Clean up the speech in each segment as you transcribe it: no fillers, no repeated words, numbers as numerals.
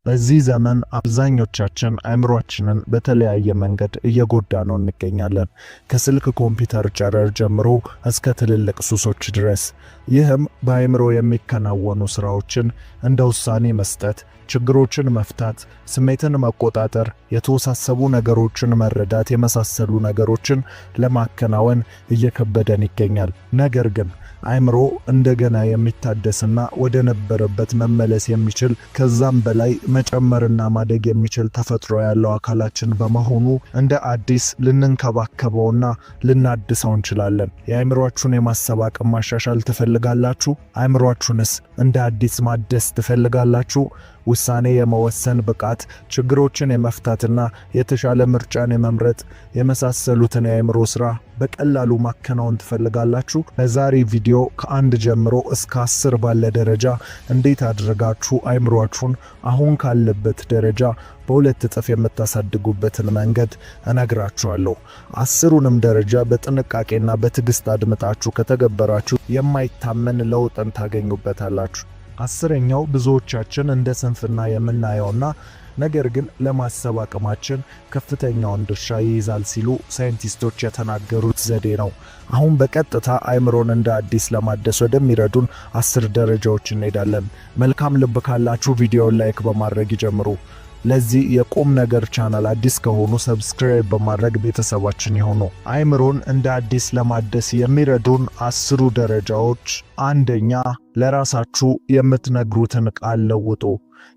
በዚህ ዘመን አብዛኞቻችን አእምሮአችንን በተለያየ መንገድ እየጎዳነው እንገኛለን። ከስልክ ኮምፒውተር ጨረር ጀምሮ እስከ ትልልቅ ሱሶች ድረስ። ይህም በአእምሮ የሚከናወኑ ስራዎችን እንደ ውሳኔ መስጠት፣ ችግሮችን መፍታት፣ ስሜትን መቆጣጠር፣ የተወሳሰቡ ነገሮችን መረዳት የመሳሰሉ ነገሮችን ለማከናወን እየከበደን ይገኛል። ነገር ግን አእምሮ እንደገና የሚታደስና ወደ ነበረበት መመለስ የሚችል ከዛም በላይ መጨመርና ማደግ የሚችል ተፈጥሮ ያለው አካላችን በመሆኑ እንደ አዲስ ልንንከባከበውና ልናድሰው እንችላለን። የአእምሮአችሁን የማሰብ አቅም ማሻሻል ትፈልጋላችሁ? አእምሮአችሁንስ እንደ አዲስ ማደስ ትፈልጋላችሁ? ውሳኔ የመወሰን ብቃት፣ ችግሮችን የመፍታትና የተሻለ ምርጫን የመምረጥ የመሳሰሉትን የአእምሮ ስራ በቀላሉ ማከናወን ትፈልጋላችሁ? በዛሬ ቪዲዮ ከ1 ጀምሮ እስከ 10 ባለ ደረጃ እንዴት አድርጋችሁ አእምሮአችሁን አሁን ካለበት ደረጃ በሁለት እጥፍ የምታሳድጉበትን መንገድ እነግራችኋለሁ። 10ሩንም ደረጃ በጥንቃቄና በትዕግስት አድምጣችሁ ከተገበራችሁ የማይታመን ለውጥን ታገኙበታላችሁ። 10ኛው ብዙዎቻችን እንደ ስንፍና የምናየውና ነገር ግን ለማሰብ አቅማችን ከፍተኛውን ድርሻ ይይዛል ሲሉ ሳይንቲስቶች የተናገሩት ዘዴ ነው። አሁን በቀጥታ አእምሮን እንደ አዲስ ለማደስ ወደሚረዱን 10 ደረጃዎች እንሄዳለን። መልካም ልብ ካላችሁ ቪዲዮውን ላይክ በማድረግ ይጀምሩ። ለዚህ የቁም ነገር ቻናል አዲስ ከሆኑ ሰብስክራይብ በማድረግ ቤተሰባችን ይሁኑ። አእምሮን እንደ አዲስ ለማደስ የሚረዱን 10 ደረጃዎች። አንደኛ፣ ለራሳችሁ የምትነግሩትን ቃል ለውጡ።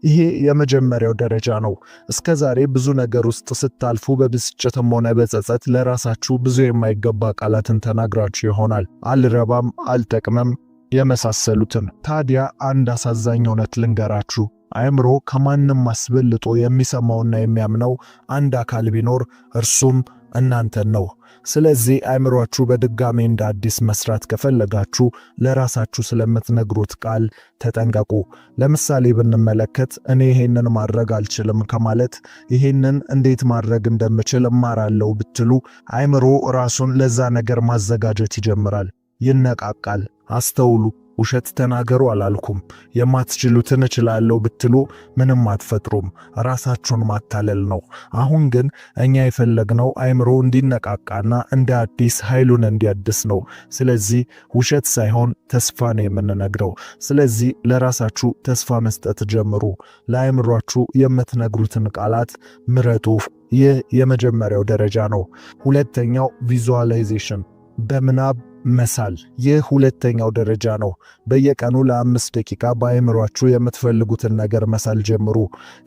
ይሄ የመጀመሪያው ደረጃ ነው። እስከዛሬ ብዙ ነገር ውስጥ ስታልፉ በብስጭትም ሆነ በጸጸት ለራሳችሁ ብዙ የማይገባ ቃላትን ተናግራችሁ ይሆናል። አልረባም፣ አልጠቅመም የመሳሰሉትን። ታዲያ አንድ አሳዛኝ እውነት ልንገራችሁ። አእምሮ ከማንም አስበልጦ የሚሰማውና የሚያምነው አንድ አካል ቢኖር እርሱም እናንተን ነው። ስለዚህ አእምሮአችሁ በድጋሚ እንደ አዲስ መስራት ከፈለጋችሁ ለራሳችሁ ስለምትነግሩት ቃል ተጠንቀቁ። ለምሳሌ ብንመለከት እኔ ይሄንን ማድረግ አልችልም ከማለት ይሄንን እንዴት ማድረግ እንደምችል እማራለሁ ብትሉ አእምሮ ራሱን ለዛ ነገር ማዘጋጀት ይጀምራል፣ ይነቃቃል። አስተውሉ። ውሸት ተናገሩ አላልኩም። የማትችሉትን እችላለሁ ብትሉ ምንም አትፈጥሩም፣ ራሳችሁን ማታለል ነው። አሁን ግን እኛ የፈለግነው አእምሮ እንዲነቃቃና እንደ አዲስ ኃይሉን እንዲያድስ ነው። ስለዚህ ውሸት ሳይሆን ተስፋ ነው የምንነግረው። ስለዚህ ለራሳችሁ ተስፋ መስጠት ጀምሩ። ለአእምሮአችሁ የምትነግሩትን ቃላት ምረጡ። ይህ የመጀመሪያው ደረጃ ነው። ሁለተኛው ቪዥዋላይዜሽን፣ በምናብ መሳል። ይህ ሁለተኛው ደረጃ ነው። በየቀኑ ለ5 ደቂቃ በአእምሮአችሁ የምትፈልጉትን ነገር መሳል ጀምሩ።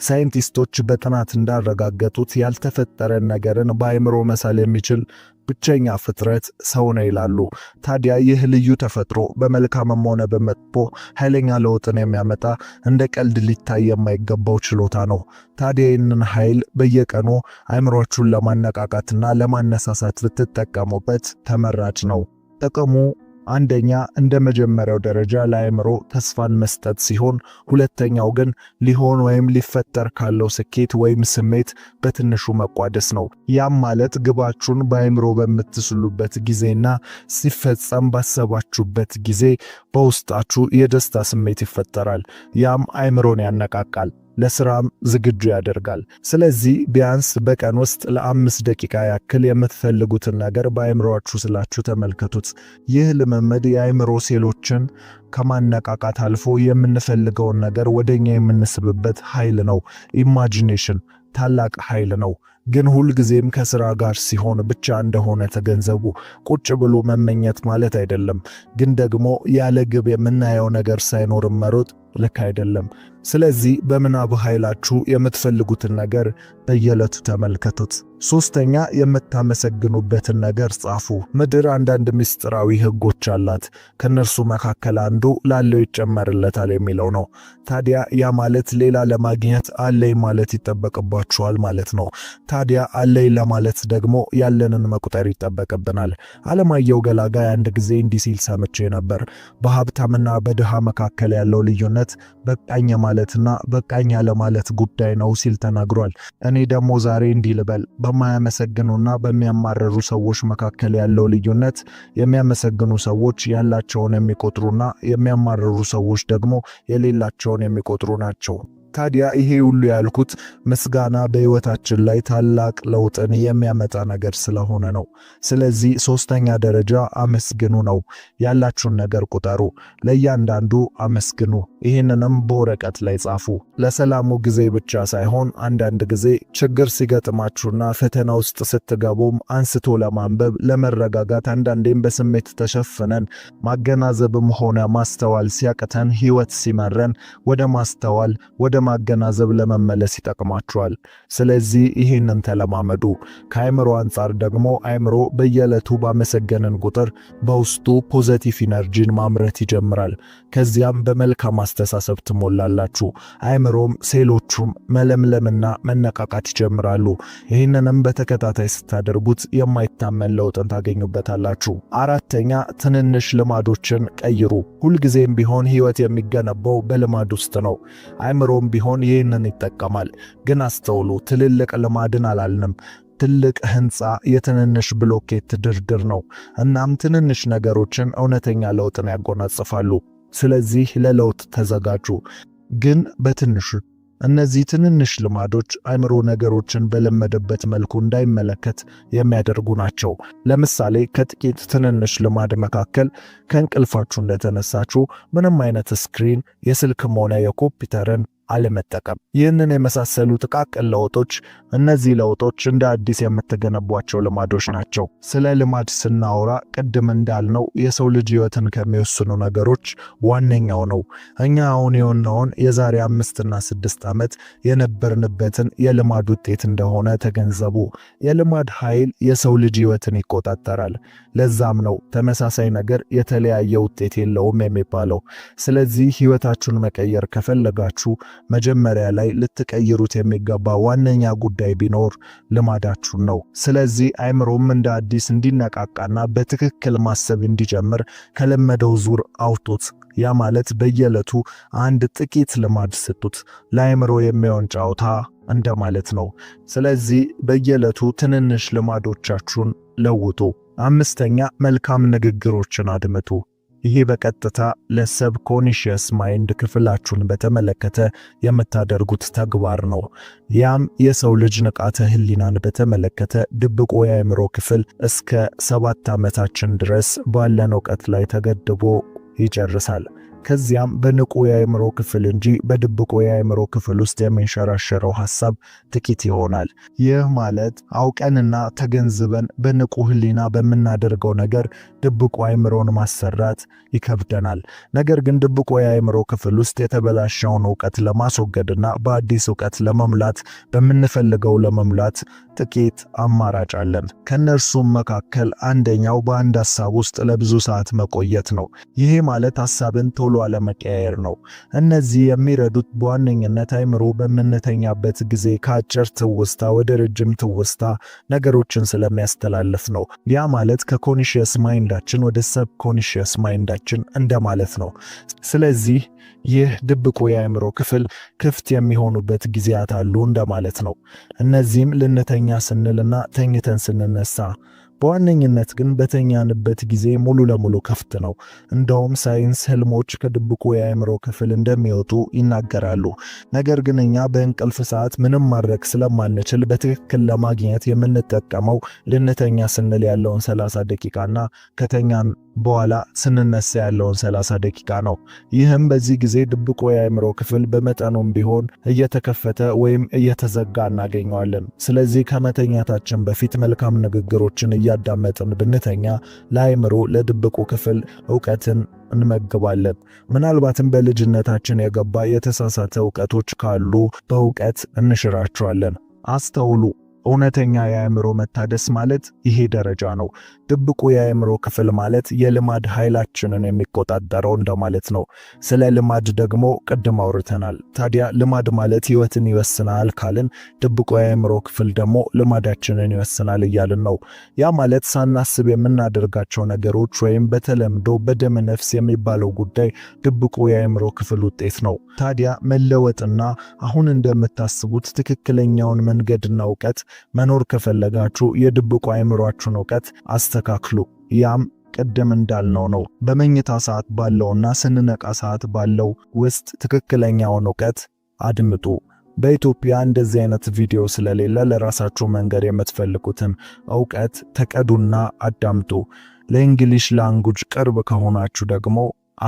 ሳይንቲስቶች በጥናት እንዳረጋገጡት ያልተፈጠረን ነገርን በአእምሮ መሳል የሚችል ብቸኛ ፍጥረት ሰው ነው ይላሉ። ታዲያ ይህ ልዩ ተፈጥሮ በመልካምም ሆነ በመጥፎ ኃይለኛ ለውጥን የሚያመጣ እንደ ቀልድ ሊታይ የማይገባው ችሎታ ነው። ታዲያ ይህንን ኃይል በየቀኑ አእምሮአችሁን ለማነቃቃትና ለማነሳሳት ብትጠቀሙበት ተመራጭ ነው። ጥቅሙ አንደኛ፣ እንደ መጀመሪያው ደረጃ ለአእምሮ ተስፋን መስጠት ሲሆን፣ ሁለተኛው ግን ሊሆን ወይም ሊፈጠር ካለው ስኬት ወይም ስሜት በትንሹ መቋደስ ነው። ያም ማለት ግባችሁን በአእምሮ በምትስሉበት ጊዜና ሲፈጸም ባሰባችሁበት ጊዜ በውስጣችሁ የደስታ ስሜት ይፈጠራል። ያም አእምሮን ያነቃቃል፣ ለስራም ዝግጁ ያደርጋል። ስለዚህ ቢያንስ በቀን ውስጥ ለ5 ደቂቃ ያክል የምትፈልጉትን ነገር በአእምሮአችሁ ስላችሁ ተመልከቱት። ይህ ልምምድ የአእምሮ ሴሎችን ከማነቃቃት አልፎ የምንፈልገውን ነገር ወደኛ የምንስብበት ኃይል ነው። ኢማጂኔሽን ታላቅ ኃይል ነው። ግን ሁልጊዜም ከስራ ጋር ሲሆን ብቻ እንደሆነ ተገንዘቡ። ቁጭ ብሎ መመኘት ማለት አይደለም። ግን ደግሞ ያለ ግብ የምናየው ነገር ሳይኖር መሮጥ ልክ አይደለም። ስለዚህ በምናብ ኃይላችሁ የምትፈልጉትን ነገር በየዕለቱ ተመልከቱት። ሶስተኛ፣ የምታመሰግኑበትን ነገር ጻፉ። ምድር አንዳንድ ምስጢራዊ ህጎች አላት። ከነርሱ መካከል አንዱ ላለው ይጨመርለታል የሚለው ነው። ታዲያ ያ ማለት ሌላ ለማግኘት አለኝ ማለት ይጠበቅባችኋል ማለት ነው። ታዲያ አለኝ ለማለት ደግሞ ያለንን መቁጠር ይጠበቅብናል። አለማየሁ ገላጋይ አንድ ጊዜ እንዲህ ሲል ሰምቼ ነበር። በሀብታምና በድሃ መካከል ያለው ልዩነት በቃኝ ማለትና በቃኝ ያለማለት ጉዳይ ነው ሲል ተናግሯል። እኔ ደግሞ ዛሬ እንዲህ ልበል፣ በማያመሰግኑና በሚያማርሩ ሰዎች መካከል ያለው ልዩነት የሚያመሰግኑ ሰዎች ያላቸውን የሚቆጥሩና የሚያማርሩ ሰዎች ደግሞ የሌላቸውን የሚቆጥሩ ናቸው። ታዲያ ይሄ ሁሉ ያልኩት ምስጋና በሕይወታችን ላይ ታላቅ ለውጥን የሚያመጣ ነገር ስለሆነ ነው። ስለዚህ ሶስተኛ ደረጃ አመስግኑ ነው። ያላችሁን ነገር ቁጠሩ፣ ለእያንዳንዱ አመስግኑ። ይህንንም በወረቀት ላይ ጻፉ። ለሰላሙ ጊዜ ብቻ ሳይሆን አንዳንድ ጊዜ ችግር ሲገጥማችሁና ፈተና ውስጥ ስትገቡም አንስቶ ለማንበብ ለመረጋጋት፣ አንዳንዴም በስሜት ተሸፍነን ማገናዘብም ሆነ ማስተዋል ሲያቅተን፣ ሕይወት ሲመረን ወደ ማስተዋል ወደ ማገናዘብ ለመመለስ ይጠቅማችኋል። ስለዚህ ይህንን ተለማመዱ። ከአእምሮ አንጻር ደግሞ አእምሮ በየዕለቱ ባመሰገንን ቁጥር በውስጡ ፖዘቲቭ ኢነርጂን ማምረት ይጀምራል። ከዚያም በመልካም አስተሳሰብ ትሞላላችሁ። አእምሮም ሴሎቹም መለምለምና መነቃቃት ይጀምራሉ። ይህንንም በተከታታይ ስታደርጉት የማይታመን ለውጥን ታገኙበታላችሁ። አራተኛ ትንንሽ ልማዶችን ቀይሩ። ሁልጊዜም ቢሆን ሕይወት የሚገነባው በልማድ ውስጥ ነው። አእምሮም ቢሆን ይህንን ይጠቀማል። ግን አስተውሉ፣ ትልልቅ ልማድን አላልንም። ትልቅ ህንፃ የትንንሽ ብሎኬት ድርድር ነው። እናም ትንንሽ ነገሮችን እውነተኛ ለውጥን ያጎናጽፋሉ። ስለዚህ ለለውጥ ተዘጋጁ፣ ግን በትንሹ። እነዚህ ትንንሽ ልማዶች አእምሮ ነገሮችን በለመደበት መልኩ እንዳይመለከት የሚያደርጉ ናቸው። ለምሳሌ ከጥቂት ትንንሽ ልማድ መካከል ከእንቅልፋችሁ እንደተነሳችሁ ምንም አይነት ስክሪን፣ የስልክም ሆነ የኮምፒውተርን አለመጠቀም። ይህንን የመሳሰሉ ጥቃቅን ለውጦች፣ እነዚህ ለውጦች እንደ አዲስ የምትገነቧቸው ልማዶች ናቸው። ስለ ልማድ ስናወራ ቅድም እንዳልነው የሰው ልጅ ሕይወትን ከሚወስኑ ነገሮች ዋነኛው ነው። እኛ አሁን የሆነውን የዛሬ 5 እና 6 ዓመት የነበርንበትን የልማድ ውጤት እንደሆነ ተገንዘቡ። የልማድ ኃይል የሰው ልጅ ሕይወትን ይቆጣጠራል። ለዛም ነው ተመሳሳይ ነገር የተለያየ ውጤት የለውም የሚባለው። ስለዚህ ሕይወታችሁን መቀየር ከፈለጋችሁ መጀመሪያ ላይ ልትቀይሩት የሚገባ ዋነኛ ጉዳይ ቢኖር ልማዳችሁን ነው። ስለዚህ አእምሮም እንደ አዲስ እንዲነቃቃና በትክክል ማሰብ እንዲጀምር ከለመደው ዙር አውጡት። ያ ማለት በየዕለቱ አንድ ጥቂት ልማድ ስጡት። ለአእምሮ የሚሆን ጨዋታ እንደማለት ነው። ስለዚህ በየዕለቱ ትንንሽ ልማዶቻችሁን ለውጡ። አምስተኛ መልካም ንግግሮችን አድምጡ። ይሄ በቀጥታ ለሰብኮንሺየስ ማይንድ ክፍላችሁን በተመለከተ የምታደርጉት ተግባር ነው። ያም የሰው ልጅ ንቃተ ህሊናን በተመለከተ ድብቁ የአእምሮ ክፍል እስከ 7 ዓመታችን ድረስ ባለን ዕውቀት ላይ ተገድቦ ይጨርሳል። ከዚያም በንቁ የአእምሮ ክፍል እንጂ በድብቁ የአእምሮ ክፍል ውስጥ የሚንሸራሸረው ሐሳብ ጥቂት ይሆናል። ይህ ማለት አውቀንና ተገንዝበን በንቁ ህሊና በምናደርገው ነገር ድብቁ አእምሮን ማሰራት ይከብደናል። ነገር ግን ድብቁ የአእምሮ ክፍል ውስጥ የተበላሸውን ዕውቀት ለማስወገድና በአዲስ ዕውቀት ለመሙላት በምንፈልገው ለመሙላት ጥቂት አማራጭ አለን። ከነርሱም መካከል አንደኛው በአንድ ሐሳብ ውስጥ ለብዙ ሰዓት መቆየት ነው። ይሄ ማለት ሐሳብን ቶሎ አለመቀያየር ነው። እነዚህ የሚረዱት በዋነኝነት አእምሮ በምንተኛበት ጊዜ ከአጭር ትውስታ ወደ ረጅም ትውስታ ነገሮችን ስለሚያስተላልፍ ነው። ያ ማለት ከኮንሺየስ ማይንዳችን ወደ ሰብኮንሺየስ ማይንዳችን እንደማለት ነው። ስለዚህ ይህ ድብቁ የአእምሮ ክፍል ክፍት የሚሆኑበት ጊዜያት አሉ እንደማለት ነው። እነዚህም ልንተኛ ስንልና ተኝተን ስንነሳ፣ በዋነኝነት ግን በተኛንበት ጊዜ ሙሉ ለሙሉ ክፍት ነው። እንደውም ሳይንስ ህልሞች ከድብቁ የአእምሮ ክፍል እንደሚወጡ ይናገራሉ። ነገር ግን እኛ በእንቅልፍ ሰዓት ምንም ማድረግ ስለማንችል በትክክል ለማግኘት የምንጠቀመው ልንተኛ ስንል ያለውን 30 ደቂቃና ከተኛን በኋላ ስንነሳ ያለውን 30 ደቂቃ ነው። ይህም በዚህ ጊዜ ድብቁ የአእምሮ ክፍል በመጠኑም ቢሆን እየተከፈተ ወይም እየተዘጋ እናገኘዋለን። ስለዚህ ከመተኛታችን በፊት መልካም ንግግሮችን እያዳመጥን ብንተኛ ለአእምሮ ለድብቁ ክፍል ዕውቀትን እንመግባለን። ምናልባትም በልጅነታችን የገባ የተሳሳተ ዕውቀቶች ካሉ በዕውቀት እንሽራቸዋለን። አስተውሉ። እውነተኛ የአእምሮ መታደስ ማለት ይሄ ደረጃ ነው። ድብቁ የአእምሮ ክፍል ማለት የልማድ ኃይላችንን የሚቆጣጠረው እንደማለት ነው። ስለ ልማድ ደግሞ ቅድም አውርተናል። ታዲያ ልማድ ማለት ሕይወትን ይወስናል ካልን ድብቁ የአእምሮ ክፍል ደግሞ ልማዳችንን ይወስናል እያልን ነው። ያ ማለት ሳናስብ የምናደርጋቸው ነገሮች ወይም በተለምዶ በደም ነፍስ የሚባለው ጉዳይ ድብቁ የአእምሮ ክፍል ውጤት ነው። ታዲያ መለወጥና አሁን እንደምታስቡት ትክክለኛውን መንገድና ዕውቀት መኖር ከፈለጋችሁ የድብቁ አእምሮአችሁን ዕውቀት አስተካክሉ። ያም ቅድም እንዳልነው ነው። በመኝታ ሰዓት ባለውና ስንነቃ ሰዓት ባለው ውስጥ ትክክለኛውን ዕውቀት አድምጡ። በኢትዮጵያ እንደዚህ አይነት ቪዲዮ ስለሌለ ለራሳችሁ መንገድ የምትፈልጉትን ዕውቀት ተቀዱና አዳምጡ። ለእንግሊሽ ላንጉጅ ቅርብ ከሆናችሁ ደግሞ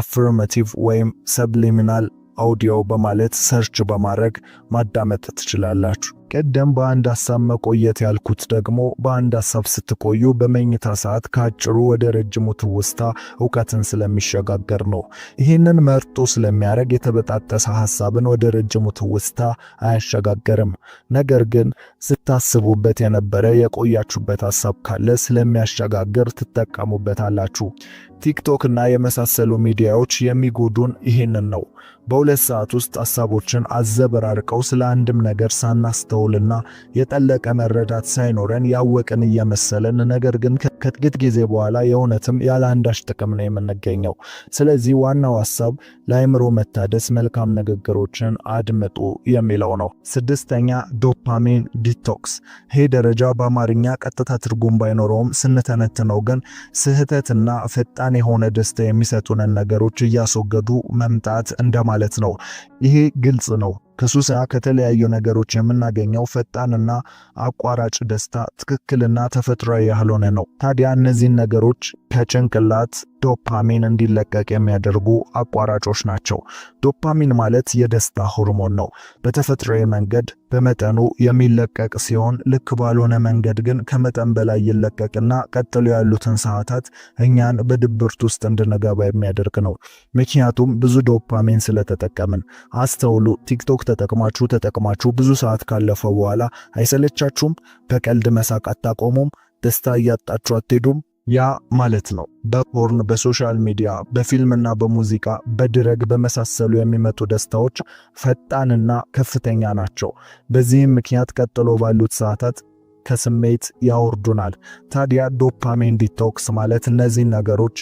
አፍርማቲቭ ወይም ሰብሊሚናል ኦዲዮ በማለት ሰርች በማድረግ ማዳመጥ ትችላላችሁ። ቀደም በአንድ ሐሳብ መቆየት ያልኩት ደግሞ በአንድ ሐሳብ ስትቆዩ በመኝታ ሰዓት ከአጭሩ ወደ ረጅሙ ትውስታ ዕውቀትን ስለሚሸጋገር ነው። ይህንን መርጦ ስለሚያደርግ የተበጣጠሰ ሐሳብን ወደ ረጅሙ ትውስታ አያሸጋገርም። ነገር ግን ስታስቡበት የነበረ የቆያችሁበት ሐሳብ ካለ ስለሚያሸጋግር ትጠቀሙበታላችሁ። ቲክቶክ እና የመሳሰሉ ሚዲያዎች የሚጎዱን ይህንን ነው። በሁለት ሰዓት ውስጥ ሐሳቦችን አዘበራርቀው ስለ አንድም ነገር ሳናስተውልና የጠለቀ መረዳት ሳይኖረን ያወቅን እየመሰለን ነገር ግን ከጥቂት ጊዜ በኋላ የእውነትም ያለ አንዳች ጥቅም ነው የምንገኘው። ስለዚህ ዋናው ሐሳብ ለአእምሮ መታደስ መልካም ንግግሮችን አድምጡ የሚለው ነው። ስድስተኛ ዶፓሚን ዲቶክስ። ይሄ ደረጃ በአማርኛ ቀጥታ ትርጉም ባይኖረውም ስንተነትነው ግን ስህተትና ፈጣን የሆነ ደስታ የሚሰጡንን ነገሮች እያስወገዱ መምጣት እንደማለት ነው። ይሄ ግልጽ ነው። ከሱስና ከተለያዩ ነገሮች የምናገኘው ፈጣንና አቋራጭ ደስታ ትክክልና ተፈጥሯዊ ያልሆነ ነው። ታዲያ እነዚህን ነገሮች ከጭንቅላት ዶፓሚን እንዲለቀቅ የሚያደርጉ አቋራጮች ናቸው። ዶፓሚን ማለት የደስታ ሆርሞን ነው። በተፈጥሯዊ መንገድ በመጠኑ የሚለቀቅ ሲሆን ልክ ባልሆነ መንገድ ግን ከመጠን በላይ ይለቀቅና ቀጥሎ ያሉትን ሰዓታት እኛን በድብርት ውስጥ እንድንገባ የሚያደርግ ነው። ምክንያቱም ብዙ ዶፓሚን ስለተጠቀምን። አስተውሉ። ቲክቶክ ተጠቅማችሁ ብዙ ሰዓት ካለፈ በኋላ አይሰለቻችሁም? በቀልድ መሳቅ አታቆሙም? ደስታ እያጣችሁ አትሄዱም? ያ ማለት ነው በፖርን፣ በሶሻል ሚዲያ፣ በፊልምና በሙዚቃ፣ በድረግ በመሳሰሉ የሚመጡ ደስታዎች ፈጣንና ከፍተኛ ናቸው። በዚህም ምክንያት ቀጥሎ ባሉት ሰዓታት ከስሜት ያወርዱናል። ታዲያ ዶፓሚን ዲቶክስ ማለት እነዚህን ነገሮች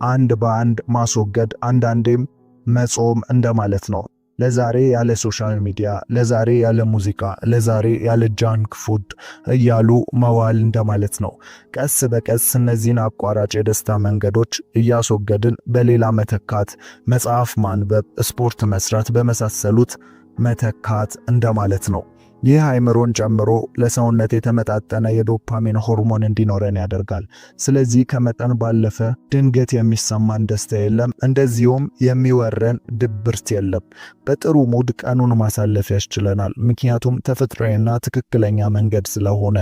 አንድ በአንድ ማስወገድ፣ አንዳንዴም መጾም እንደማለት ነው። ለዛሬ ያለ ሶሻል ሚዲያ፣ ለዛሬ ያለ ሙዚቃ፣ ለዛሬ ያለ ጃንክ ፉድ እያሉ መዋል እንደማለት ነው። ቀስ በቀስ እነዚህን አቋራጭ የደስታ መንገዶች እያስወገድን በሌላ መተካት፣ መጽሐፍ ማንበብ፣ ስፖርት መስራት በመሳሰሉት መተካት እንደማለት ነው። ይህ አእምሮን ጨምሮ ለሰውነት የተመጣጠነ የዶፓሚን ሆርሞን እንዲኖረን ያደርጋል። ስለዚህ ከመጠን ባለፈ ድንገት የሚሰማን ደስታ የለም፣ እንደዚሁም የሚወረን ድብርት የለም። በጥሩ ሙድ ቀኑን ማሳለፍ ያስችለናል፣ ምክንያቱም ተፈጥሯዊና ትክክለኛ መንገድ ስለሆነ።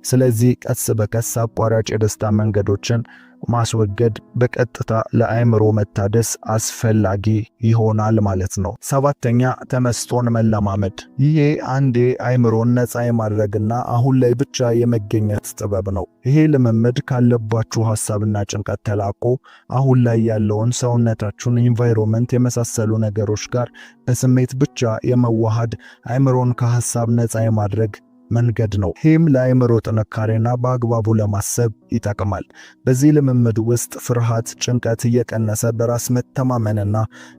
ስለዚህ ቀስ በቀስ አቋራጭ የደስታ መንገዶችን ማስወገድ በቀጥታ ለአእምሮ መታደስ አስፈላጊ ይሆናል ማለት ነው። ሰባተኛ ተመስጦን መለማመድ። ይሄ አንዴ አእምሮን ነፃ የማድረግና አሁን ላይ ብቻ የመገኘት ጥበብ ነው። ይሄ ልምምድ ካለባችሁ ሐሳብና ጭንቀት ተላቆ አሁን ላይ ያለውን ሰውነታችሁን፣ ኢንቫይሮንመንት የመሳሰሉ ነገሮች ጋር በስሜት ብቻ የመዋሃድ አእምሮን ከሐሳብ ነፃ የማድረግ መንገድ ነው። ይህም ለአእምሮ ጥንካሬና በአግባቡ ለማሰብ ይጠቅማል። በዚህ ልምምድ ውስጥ ፍርሃት፣ ጭንቀት እየቀነሰ በራስ መተማመንና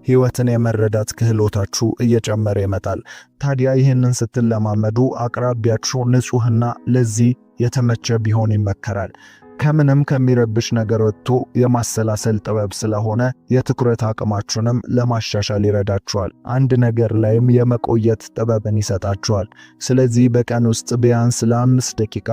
ሕይወትን የመረዳት ክህሎታችሁ እየጨመረ ይመጣል። ታዲያ ይህንን ስትለማመዱ አቅራቢያችሁ ንጹህና ለዚህ የተመቸ ቢሆን ይመከራል። ከምንም ከሚረብሽ ነገር ወጥቶ የማሰላሰል ጥበብ ስለሆነ የትኩረት አቅማችሁንም ለማሻሻል ይረዳችኋል። አንድ ነገር ላይም የመቆየት ጥበብን ይሰጣችኋል። ስለዚህ በቀን ውስጥ ቢያንስ ለ5 ደቂቃ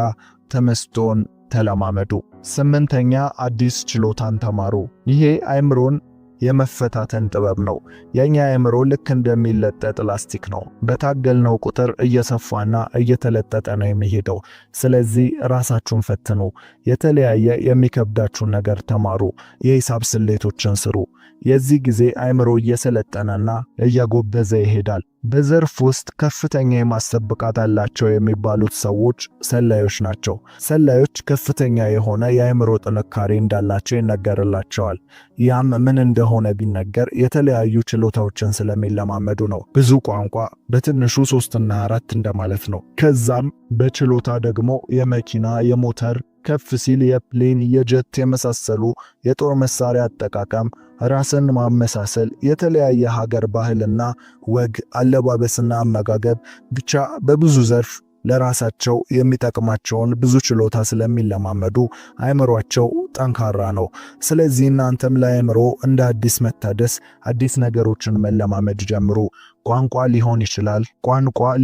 ተመስጦን ተለማመዱ። ስምንተኛ አዲስ ችሎታን ተማሩ። ይሄ አእምሮን የመፈታተን ጥበብ ነው። የኛ አእምሮ ልክ እንደሚለጠጥ ላስቲክ ነው። በታገልነው ቁጥር እየሰፋና እየተለጠጠ ነው የሚሄደው። ስለዚህ ራሳችሁን ፈትኑ። የተለያየ የሚከብዳችሁን ነገር ተማሩ። የሂሳብ ስሌቶችን ስሩ። የዚህ ጊዜ አእምሮ እየሰለጠነና እየጎበዘ ይሄዳል። በዘርፍ ውስጥ ከፍተኛ የማሰብ ብቃት አላቸው የሚባሉት ሰዎች ሰላዮች ናቸው። ሰላዮች ከፍተኛ የሆነ የአእምሮ ጥንካሬ እንዳላቸው ይነገርላቸዋል። ያም ምን እንደሆነ ቢነገር የተለያዩ ችሎታዎችን ስለሚለማመዱ ነው። ብዙ ቋንቋ በትንሹ 3 እና 4 እንደማለት ነው። ከዛም በችሎታ ደግሞ የመኪና፣ የሞተር፣ ከፍ ሲል የፕሌን፣ የጀት የመሳሰሉ የጦር መሳሪያ አጠቃቀም፣ ራስን ማመሳሰል፣ የተለያየ ሀገር ባህልና ወግ፣ አለባበስና አመጋገብ፣ ብቻ በብዙ ዘርፍ ለራሳቸው የሚጠቅማቸውን ብዙ ችሎታ ስለሚለማመዱ አእምሮአቸው ጠንካራ ነው። ስለዚህ እናንተም ለአእምሮ እንደ አዲስ መታደስ አዲስ ነገሮችን መለማመድ ጀምሩ። ቋንቋ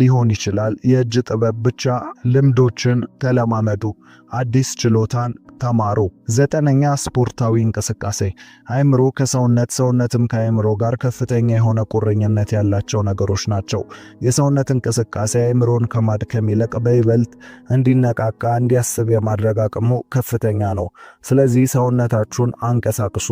ሊሆን ይችላል፣ የእጅ ጥበብ ብቻ ልምዶችን ተለማመዱ፣ አዲስ ችሎታን ተማሩ። 9ኛ ስፖርታዊ እንቅስቃሴ። አእምሮ ከሰውነት ሰውነትም ከአእምሮ ጋር ከፍተኛ የሆነ ቁርኝነት ያላቸው ነገሮች ናቸው። የሰውነት እንቅስቃሴ አእምሮን ከማድከም ይልቅ በይበልጥ እንዲነቃቃ እንዲያስብ የማድረግ አቅሙ ከፍተኛ ነው። ስለዚህ ሰውነታችሁን አንቀሳቅሱ።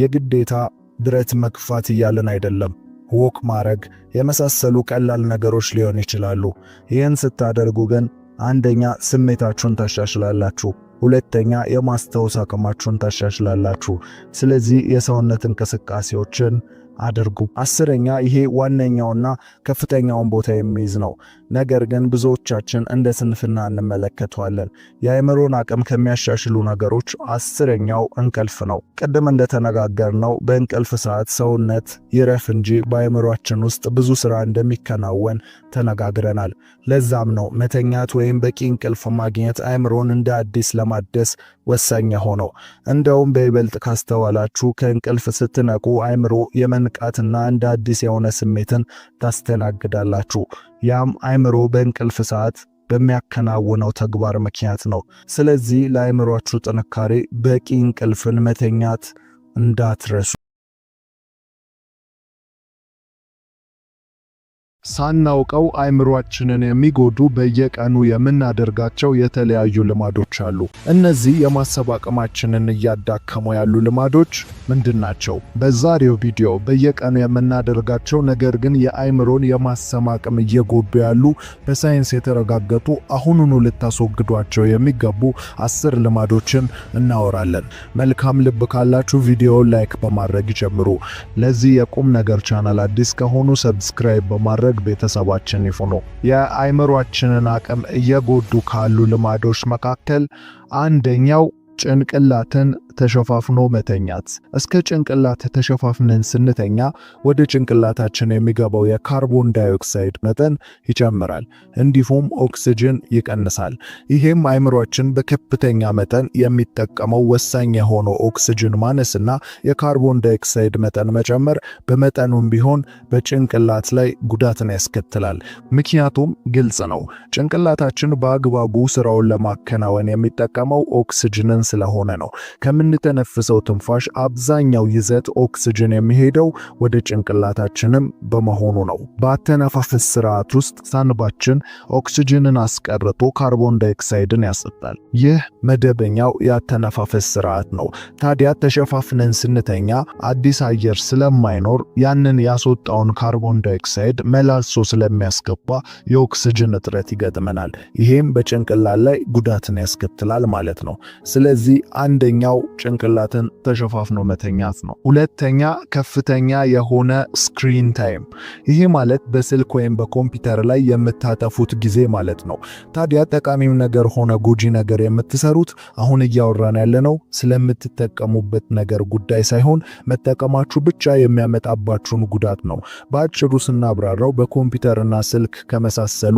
የግዴታ ብረት መግፋት እያልን አይደለም። ወክ ማድረግ የመሳሰሉ ቀላል ነገሮች ሊሆን ይችላሉ። ይህን ስታደርጉ ግን አንደኛ ስሜታችሁን ታሻሽላላችሁ፣ ሁለተኛ የማስታወስ አቅማችሁን ታሻሽላላችሁ። ስለዚህ የሰውነት እንቅስቃሴዎችን አድርጉ። 10ኛ ይሄ ዋነኛውና ከፍተኛውን ቦታ የሚይዝ ነው። ነገር ግን ብዙዎቻችን እንደ ስንፍና እንመለከተዋለን። የአእምሮን አቅም ከሚያሻሽሉ ነገሮች 10ኛው እንቅልፍ ነው። ቅድም እንደተነጋገርነው በእንቅልፍ ሰዓት ሰውነት ይረፍ እንጂ በአእምሮአችን ውስጥ ብዙ ስራ እንደሚከናወን ተነጋግረናል። ለዛም ነው መተኛት ወይም በቂ እንቅልፍ ማግኘት አእምሮን እንደ አዲስ ለማደስ ወሳኝ ሆነው። እንደውም በይበልጥ ካስተዋላችሁ ከእንቅልፍ ስትነቁ አእምሮ የመንቃትና እንደ አዲስ የሆነ ስሜትን ታስተናግዳላችሁ። ያም አእምሮ በእንቅልፍ ሰዓት በሚያከናውነው ተግባር ምክንያት ነው። ስለዚህ ለአእምሮአችሁ ጥንካሬ በቂ እንቅልፍን መተኛት እንዳትረሱ። ሳናውቀው አእምሮአችንን የሚጎዱ በየቀኑ የምናደርጋቸው የተለያዩ ልማዶች አሉ። እነዚህ የማሰብ አቅማችንን እያዳከሙ ያሉ ልማዶች ምንድናቸው? በዛሬው ቪዲዮ በየቀኑ የምናደርጋቸው ነገር ግን የአእምሮን የማሰብ አቅም እየጎዱ ያሉ በሳይንስ የተረጋገጡ አሁኑኑ ልታስወግዷቸው የሚገቡ 10 ልማዶችን እናወራለን። መልካም ልብ ካላችሁ ቪዲዮውን ላይክ በማድረግ ጀምሩ። ለዚህ የቁም ነገር ቻናል አዲስ ከሆኑ ሰብስክራይብ በማድረግ ቤተሰባችን ይሁኑ። የአእምሮአችንን አቅም እየጎዱ ካሉ ልማዶች መካከል አንደኛው ጭንቅላትን ተሸፋፍኖ መተኛት። እስከ ጭንቅላት ተሸፋፍነን ስንተኛ ወደ ጭንቅላታችን የሚገባው የካርቦን ዳይኦክሳይድ መጠን ይጨምራል፣ እንዲሁም ኦክሲጅን ይቀንሳል። ይሄም አእምሮአችን በከፍተኛ መጠን የሚጠቀመው ወሳኝ የሆነው ኦክሲጅን ማነስና የካርቦን ዳይኦክሳይድ መጠን መጨመር በመጠኑም ቢሆን በጭንቅላት ላይ ጉዳትን ያስከትላል። ምክንያቱም ግልጽ ነው። ጭንቅላታችን በአግባቡ ስራውን ለማከናወን የሚጠቀመው ኦክሲጅንን ስለሆነ ነው። ከምንተነፍሰው ትንፋሽ አብዛኛው ይዘት ኦክሲጅን የሚሄደው ወደ ጭንቅላታችንም በመሆኑ ነው። በአተነፋፈስ ስርዓት ውስጥ ሳንባችን ኦክሲጅንን አስቀርቶ ካርቦን ዳይኦክሳይድን ያስወጣል። ይህ መደበኛው የአተነፋፈስ ስርዓት ነው። ታዲያ ተሸፋፍነን ስንተኛ አዲስ አየር ስለማይኖር ያንን ያስወጣውን ካርቦን ዳይኦክሳይድ መላልሶ ስለሚያስገባ የኦክሲጅን እጥረት ይገጥመናል። ይሄም በጭንቅላት ላይ ጉዳትን ያስከትላል ማለት ነው። ስለዚህ አንደኛው ጭንቅላትን ተሸፋፍኖ መተኛት ነው። ሁለተኛ ከፍተኛ የሆነ ስክሪን ታይም። ይሄ ማለት በስልክ ወይም በኮምፒውተር ላይ የምታጠፉት ጊዜ ማለት ነው። ታዲያ ጠቃሚው ነገር ሆነ ጎጂ ነገር የምትሰሩት አሁን እያወራን ያለነው ስለምትጠቀሙበት ነገር ጉዳይ ሳይሆን መጠቀማችሁ ብቻ የሚያመጣባችሁን ጉዳት ነው። በአጭሩ ስናብራራው በኮምፒውተርና ስልክ ከመሳሰሉ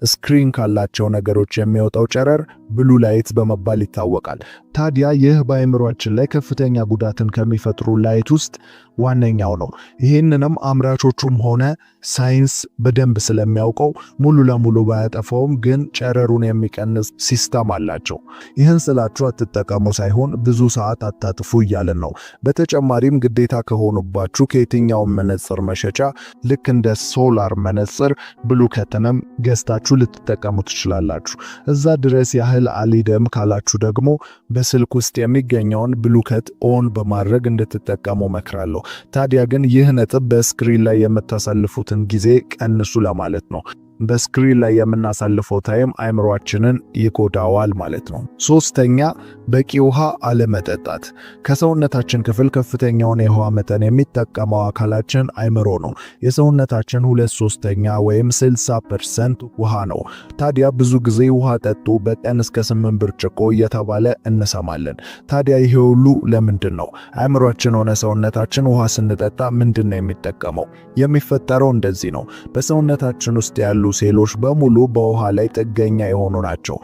ስክሪን ካላቸው ነገሮች የሚወጣው ጨረር ብሉ ላይት በመባል ይታወቃል። ታዲያ ይህ በአእምሮአችን ላይ ከፍተኛ ጉዳትን ከሚፈጥሩ ላይት ውስጥ ዋነኛው ነው። ይህንንም አምራቾቹም ሆነ ሳይንስ በደንብ ስለሚያውቀው ሙሉ ለሙሉ ባያጠፋውም ግን ጨረሩን የሚቀንስ ሲስተም አላቸው። ይህን ስላችሁ አትጠቀሙ ሳይሆን ብዙ ሰዓት አታጥፉ እያለን ነው። በተጨማሪም ግዴታ ከሆኑባችሁ ከየትኛውም መነጽር መሸጫ ልክ እንደ ሶላር መነጽር ብሉከትንም ገዝታችሁ ልትጠቀሙ ትችላላችሁ። እዛ ድረስ ያህል አልሄድም ካላችሁ ደግሞ በስልክ ውስጥ የሚገኘውን ብሉከት ኦን በማድረግ እንድትጠቀሙ መክራለሁ። ታዲያ ግን ይህ ነጥብ በስክሪን ላይ የምታሳልፉትን ጊዜ ቀንሱ ለማለት ነው። በስክሪን ላይ የምናሳልፈው ታይም አእምሮአችንን ይጎዳዋል ማለት ነው። ሶስተኛ በቂ ውሃ አለመጠጣት። ከሰውነታችን ክፍል ከፍተኛውን የውሃ መጠን የሚጠቀመው አካላችን አእምሮ ነው። የሰውነታችን 2/3 ወይም 60% ውሃ ነው። ታዲያ ብዙ ጊዜ ውሃ ጠጡ፣ በቀን እስከ 8 ብርጭቆ እየተባለ እንሰማለን። ታዲያ ይሄ ሁሉ ለምንድን ነው? አእምሮአችን ሆነ ሰውነታችን ውሃ ስንጠጣ ምንድን ነው የሚጠቀመው? የሚፈጠረው እንደዚህ ነው። በሰውነታችን ውስጥ ያሉ ያሉ ሴሎች በሙሉ በውሃ ላይ ጥገኛ የሆኑ ናቸው።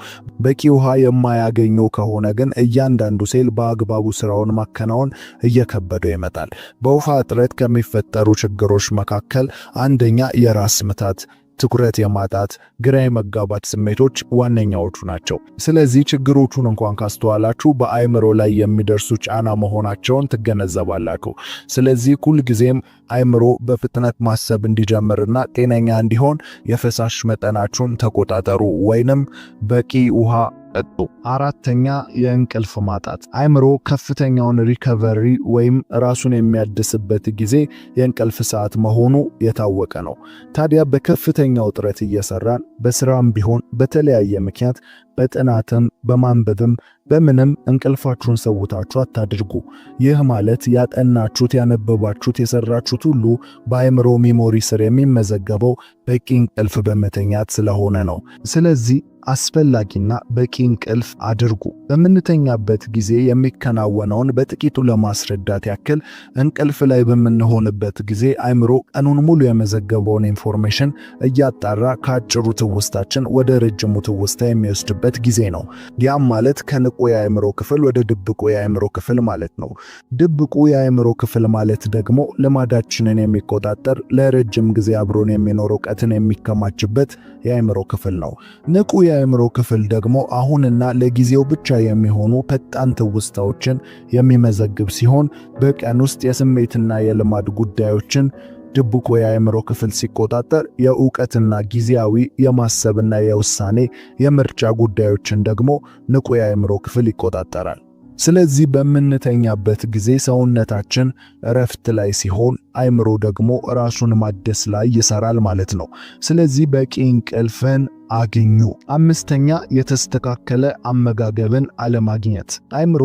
በቂ ውሃ የማያገኙ ከሆነ ግን እያንዳንዱ ሴል በአግባቡ ስራውን ማከናወን እየከበደው ይመጣል። በውሃ እጥረት ከሚፈጠሩ ችግሮች መካከል አንደኛ የራስ ምታት፣ ትኩረት የማጣት፣ ግራ የመጋባት ስሜቶች ዋነኛዎቹ ናቸው። ስለዚህ ችግሮቹን እንኳን ካስተዋላችሁ በአእምሮ ላይ የሚደርሱ ጫና መሆናቸውን ትገነዘባላችሁ። ስለዚህ ሁልጊዜም አእምሮ በፍጥነት ማሰብ እንዲጀምርና ጤነኛ እንዲሆን የፈሳሽ መጠናችሁን ተቆጣጠሩ ወይንም በቂ ውሃ ጠጡ። አራተኛ የእንቅልፍ ማጣት። አእምሮ ከፍተኛውን ሪከቨሪ ወይም ራሱን የሚያድስበት ጊዜ የእንቅልፍ ሰዓት መሆኑ የታወቀ ነው። ታዲያ በከፍተኛው ጥረት እየሰራን በስራም ቢሆን በተለያየ ምክንያት በጥናትም በማንበብም በምንም እንቅልፋችሁን ሰውታችሁ አታድርጉ። ይህ ማለት ያጠናችሁት፣ ያነበባችሁት፣ የሰራችሁት ሁሉ በአእምሮ ሜሞሪ ስር የሚመዘገበው በቂ እንቅልፍ በመተኛት ስለሆነ ነው። ስለዚህ አስፈላጊና በቂ እንቅልፍ አድርጉ። በምንተኛበት ጊዜ የሚከናወነውን በጥቂቱ ለማስረዳት ያክል እንቅልፍ ላይ በምንሆንበት ጊዜ አእምሮ ቀኑን ሙሉ የመዘገበውን ኢንፎርሜሽን እያጣራ ከአጭሩ ትውስታችን ወደ ረጅሙ ትውስታ የሚወስድበት ጊዜ ነው። ያም ማለት ከንቁ የአእምሮ ክፍል ወደ ድብቁ የአእምሮ ክፍል ማለት ነው። ድብቁ የአእምሮ ክፍል ማለት ደግሞ ልማዳችንን የሚቆጣጠር ለረጅም ጊዜ አብሮን የሚኖር ዕውቀትን የሚከማችበት የአእምሮ ክፍል ነው። ንቁ የአእምሮ ክፍል ደግሞ አሁንና ለጊዜው ብቻ የሚሆኑ ፈጣን ትውስታዎችን የሚመዘግብ ሲሆን በቀን ውስጥ የስሜትና የልማድ ጉዳዮችን ድብቁ የአእምሮ ክፍል ሲቆጣጠር የዕውቀትና ጊዜያዊ የማሰብና የውሳኔ የምርጫ ጉዳዮችን ደግሞ ንቁ የአእምሮ ክፍል ይቆጣጠራል። ስለዚህ በምንተኛበት ጊዜ ሰውነታችን እረፍት ላይ ሲሆን አእምሮ ደግሞ ራሱን ማደስ ላይ ይሰራል ማለት ነው። ስለዚህ በቂ እንቅልፍን አግኙ። አምስተኛ የተስተካከለ አመጋገብን አለማግኘት። አእምሮ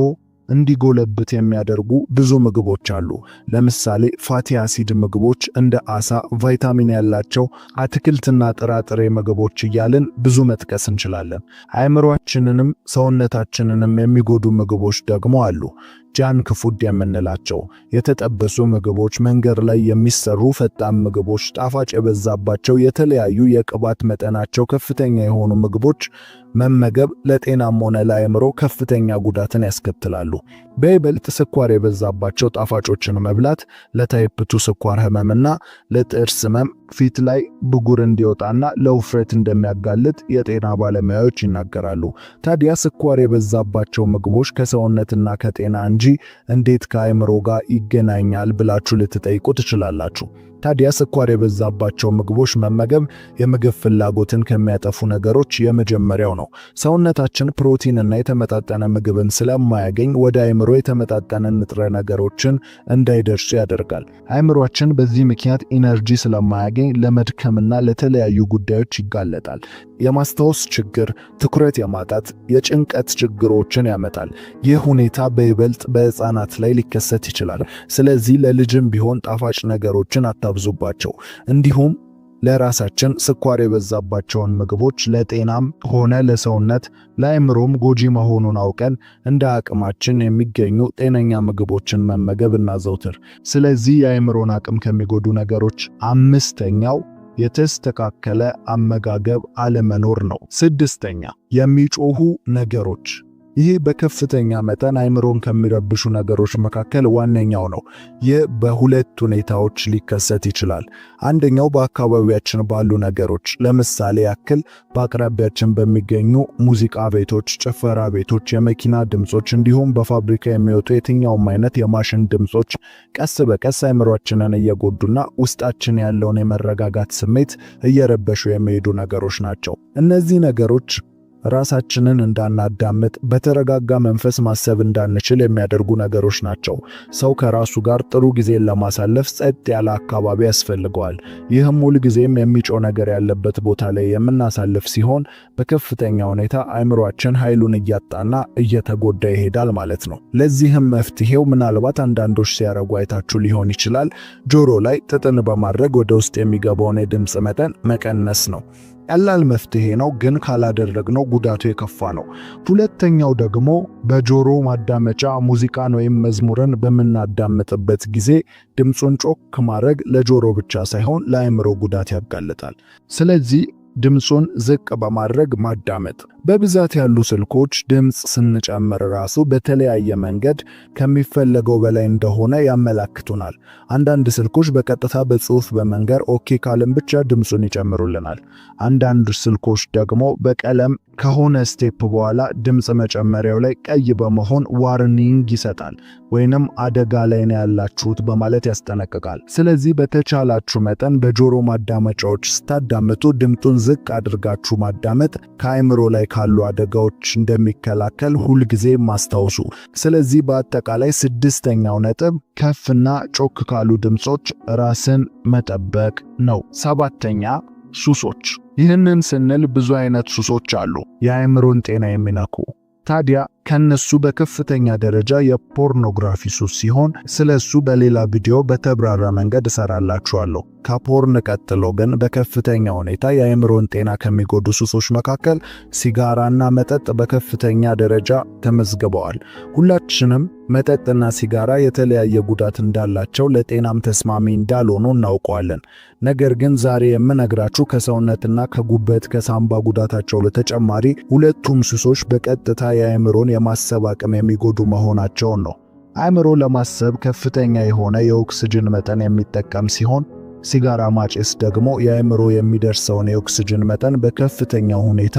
እንዲጎለብት የሚያደርጉ ብዙ ምግቦች አሉ። ለምሳሌ ፋቲ አሲድ ምግቦች እንደ አሳ፣ ቫይታሚን ያላቸው አትክልትና ጥራጥሬ ምግቦች እያልን ብዙ መጥቀስ እንችላለን። አእምሮአችንንም ሰውነታችንንም የሚጎዱ ምግቦች ደግሞ አሉ። ጃንክ ፉድ የምንላቸው የተጠበሱ ምግቦች፣ መንገድ ላይ የሚሰሩ ፈጣን ምግቦች፣ ጣፋጭ የበዛባቸው የተለያዩ የቅባት መጠናቸው ከፍተኛ የሆኑ ምግቦች መመገብ ለጤናም ሆነ ለአእምሮ ከፍተኛ ጉዳትን ያስከትላሉ። በይበልጥ ስኳር የበዛባቸው ጣፋጮችን መብላት ለታይፕ 2 ስኳር ህመምና ለጥርስ ህመም፣ ፊት ላይ ብጉር እንዲወጣና ለውፍረት እንደሚያጋልጥ የጤና ባለሙያዎች ይናገራሉ። ታዲያ ስኳር የበዛባቸው ምግቦች ከሰውነትና ከጤና እንጂ እንዴት ከአእምሮ ጋር ይገናኛል ብላችሁ ልትጠይቁ ትችላላችሁ። ታዲያ ስኳር የበዛባቸው ምግቦች መመገብ የምግብ ፍላጎትን ከሚያጠፉ ነገሮች የመጀመሪያው ነው። ሰውነታችን ፕሮቲንና የተመጣጠነ ምግብን ስለማያገኝ ወደ አእምሮ የተመጣጠነ ንጥረ ነገሮችን እንዳይደርሱ ያደርጋል። አእምሮአችን በዚህ ምክንያት ኢነርጂ ስለማያገኝ ለመድከምና ለተለያዩ ጉዳዮች ይጋለጣል። የማስታወስ ችግር፣ ትኩረት የማጣት፣ የጭንቀት ችግሮችን ያመጣል። ይህ ሁኔታ በይበልጥ በሕፃናት ላይ ሊከሰት ይችላል። ስለዚህ ለልጅም ቢሆን ጣፋጭ ነገሮችን አታብዙባቸው። እንዲሁም ለራሳችን ስኳር የበዛባቸውን ምግቦች ለጤናም ሆነ ለሰውነት ለአእምሮም ጎጂ መሆኑን አውቀን እንደ አቅማችን የሚገኙ ጤነኛ ምግቦችን መመገብ እናዘውትር። ስለዚህ የአእምሮን አቅም ከሚጎዱ ነገሮች አምስተኛው የተስተካከለ አመጋገብ አለመኖር ነው። ስድስተኛ የሚጮሁ ነገሮች። ይህ በከፍተኛ መጠን አእምሮን ከሚረብሹ ነገሮች መካከል ዋነኛው ነው። ይህ በሁለት ሁኔታዎች ሊከሰት ይችላል። አንደኛው በአካባቢያችን ባሉ ነገሮች፣ ለምሳሌ ያክል በአቅራቢያችን በሚገኙ ሙዚቃ ቤቶች፣ ጭፈራ ቤቶች፣ የመኪና ድምጾች እንዲሁም በፋብሪካ የሚወጡ የትኛውም አይነት የማሽን ድምጾች ቀስ በቀስ አእምሮአችንን እየጎዱና ውስጣችን ያለውን የመረጋጋት ስሜት እየረበሹ የሚሄዱ ነገሮች ናቸው። እነዚህ ነገሮች ራሳችንን እንዳናዳምጥ በተረጋጋ መንፈስ ማሰብ እንዳንችል የሚያደርጉ ነገሮች ናቸው። ሰው ከራሱ ጋር ጥሩ ጊዜን ለማሳለፍ ጸጥ ያለ አካባቢ ያስፈልገዋል። ይህም ሁል ጊዜም የሚጮህ ነገር ያለበት ቦታ ላይ የምናሳልፍ ሲሆን በከፍተኛ ሁኔታ አእምሮአችን ኃይሉን እያጣና እየተጎዳ ይሄዳል ማለት ነው። ለዚህም መፍትሄው ምናልባት አንዳንዶች ሲያረጉ አይታችሁ ሊሆን ይችላል። ጆሮ ላይ ጥጥን በማድረግ ወደ ውስጥ የሚገባውን የድምፅ መጠን መቀነስ ነው። ቀላል መፍትሄ ነው፣ ግን ካላደረግነው ጉዳቱ የከፋ ነው። ሁለተኛው ደግሞ በጆሮ ማዳመጫ ሙዚቃን ወይም መዝሙርን በምናዳምጥበት ጊዜ ድምፁን ጮክ ማድረግ ለጆሮ ብቻ ሳይሆን ለአእምሮ ጉዳት ያጋልጣል። ስለዚህ ድምጹን ዝቅ በማድረግ ማዳመጥ። በብዛት ያሉ ስልኮች ድምጽ ስንጨምር ራሱ በተለያየ መንገድ ከሚፈለገው በላይ እንደሆነ ያመላክቱናል። አንዳንድ ስልኮች በቀጥታ በጽሑፍ በመንገር ኦኬ ካልን ብቻ ድምጹን ይጨምሩልናል። አንዳንድ ስልኮች ደግሞ በቀለም ከሆነ ስቴፕ በኋላ ድምጽ መጨመሪያው ላይ ቀይ በመሆን ዋርኒንግ ይሰጣል ወይንም አደጋ ላይ ነው ያላችሁት በማለት ያስጠነቅቃል። ስለዚህ በተቻላችሁ መጠን በጆሮ ማዳመጫዎች ስታዳምጡ ድምጡን ዝቅ አድርጋችሁ ማዳመጥ ከአእምሮ ላይ ካሉ አደጋዎች እንደሚከላከል ሁልጊዜ ማስታወሱ። ስለዚህ በአጠቃላይ ስድስተኛው ነጥብ ከፍና ጮክ ካሉ ድምጾች ራስን መጠበቅ ነው። ሰባተኛ ሱሶች። ይህንን ስንል ብዙ አይነት ሱሶች አሉ የአእምሮን ጤና የሚነኩ። ታዲያ ከነሱ በከፍተኛ ደረጃ የፖርኖግራፊ ሱስ ሲሆን ስለሱ በሌላ ቪዲዮ በተብራራ መንገድ እሰራላችኋለሁ። ከፖርን ቀጥሎ ግን በከፍተኛ ሁኔታ የአእምሮን ጤና ከሚጎዱ ሱሶች መካከል ሲጋራና መጠጥ በከፍተኛ ደረጃ ተመዝግበዋል። ሁላችንም መጠጥና ሲጋራ የተለያየ ጉዳት እንዳላቸው ለጤናም ተስማሚ እንዳልሆኑ እናውቀዋለን። ነገር ግን ዛሬ የምነግራችሁ ከሰውነትና ከጉበት ከሳምባ ጉዳታቸው በተጨማሪ ሁለቱም ሱሶች በቀጥታ የአእምሮን የማሰብ አቅም የሚጎዱ መሆናቸውን ነው። አእምሮ ለማሰብ ከፍተኛ የሆነ የኦክስጅን መጠን የሚጠቀም ሲሆን ሲጋራ ማጨስ ደግሞ የአእምሮ የሚደርሰውን የኦክስጅን መጠን በከፍተኛ ሁኔታ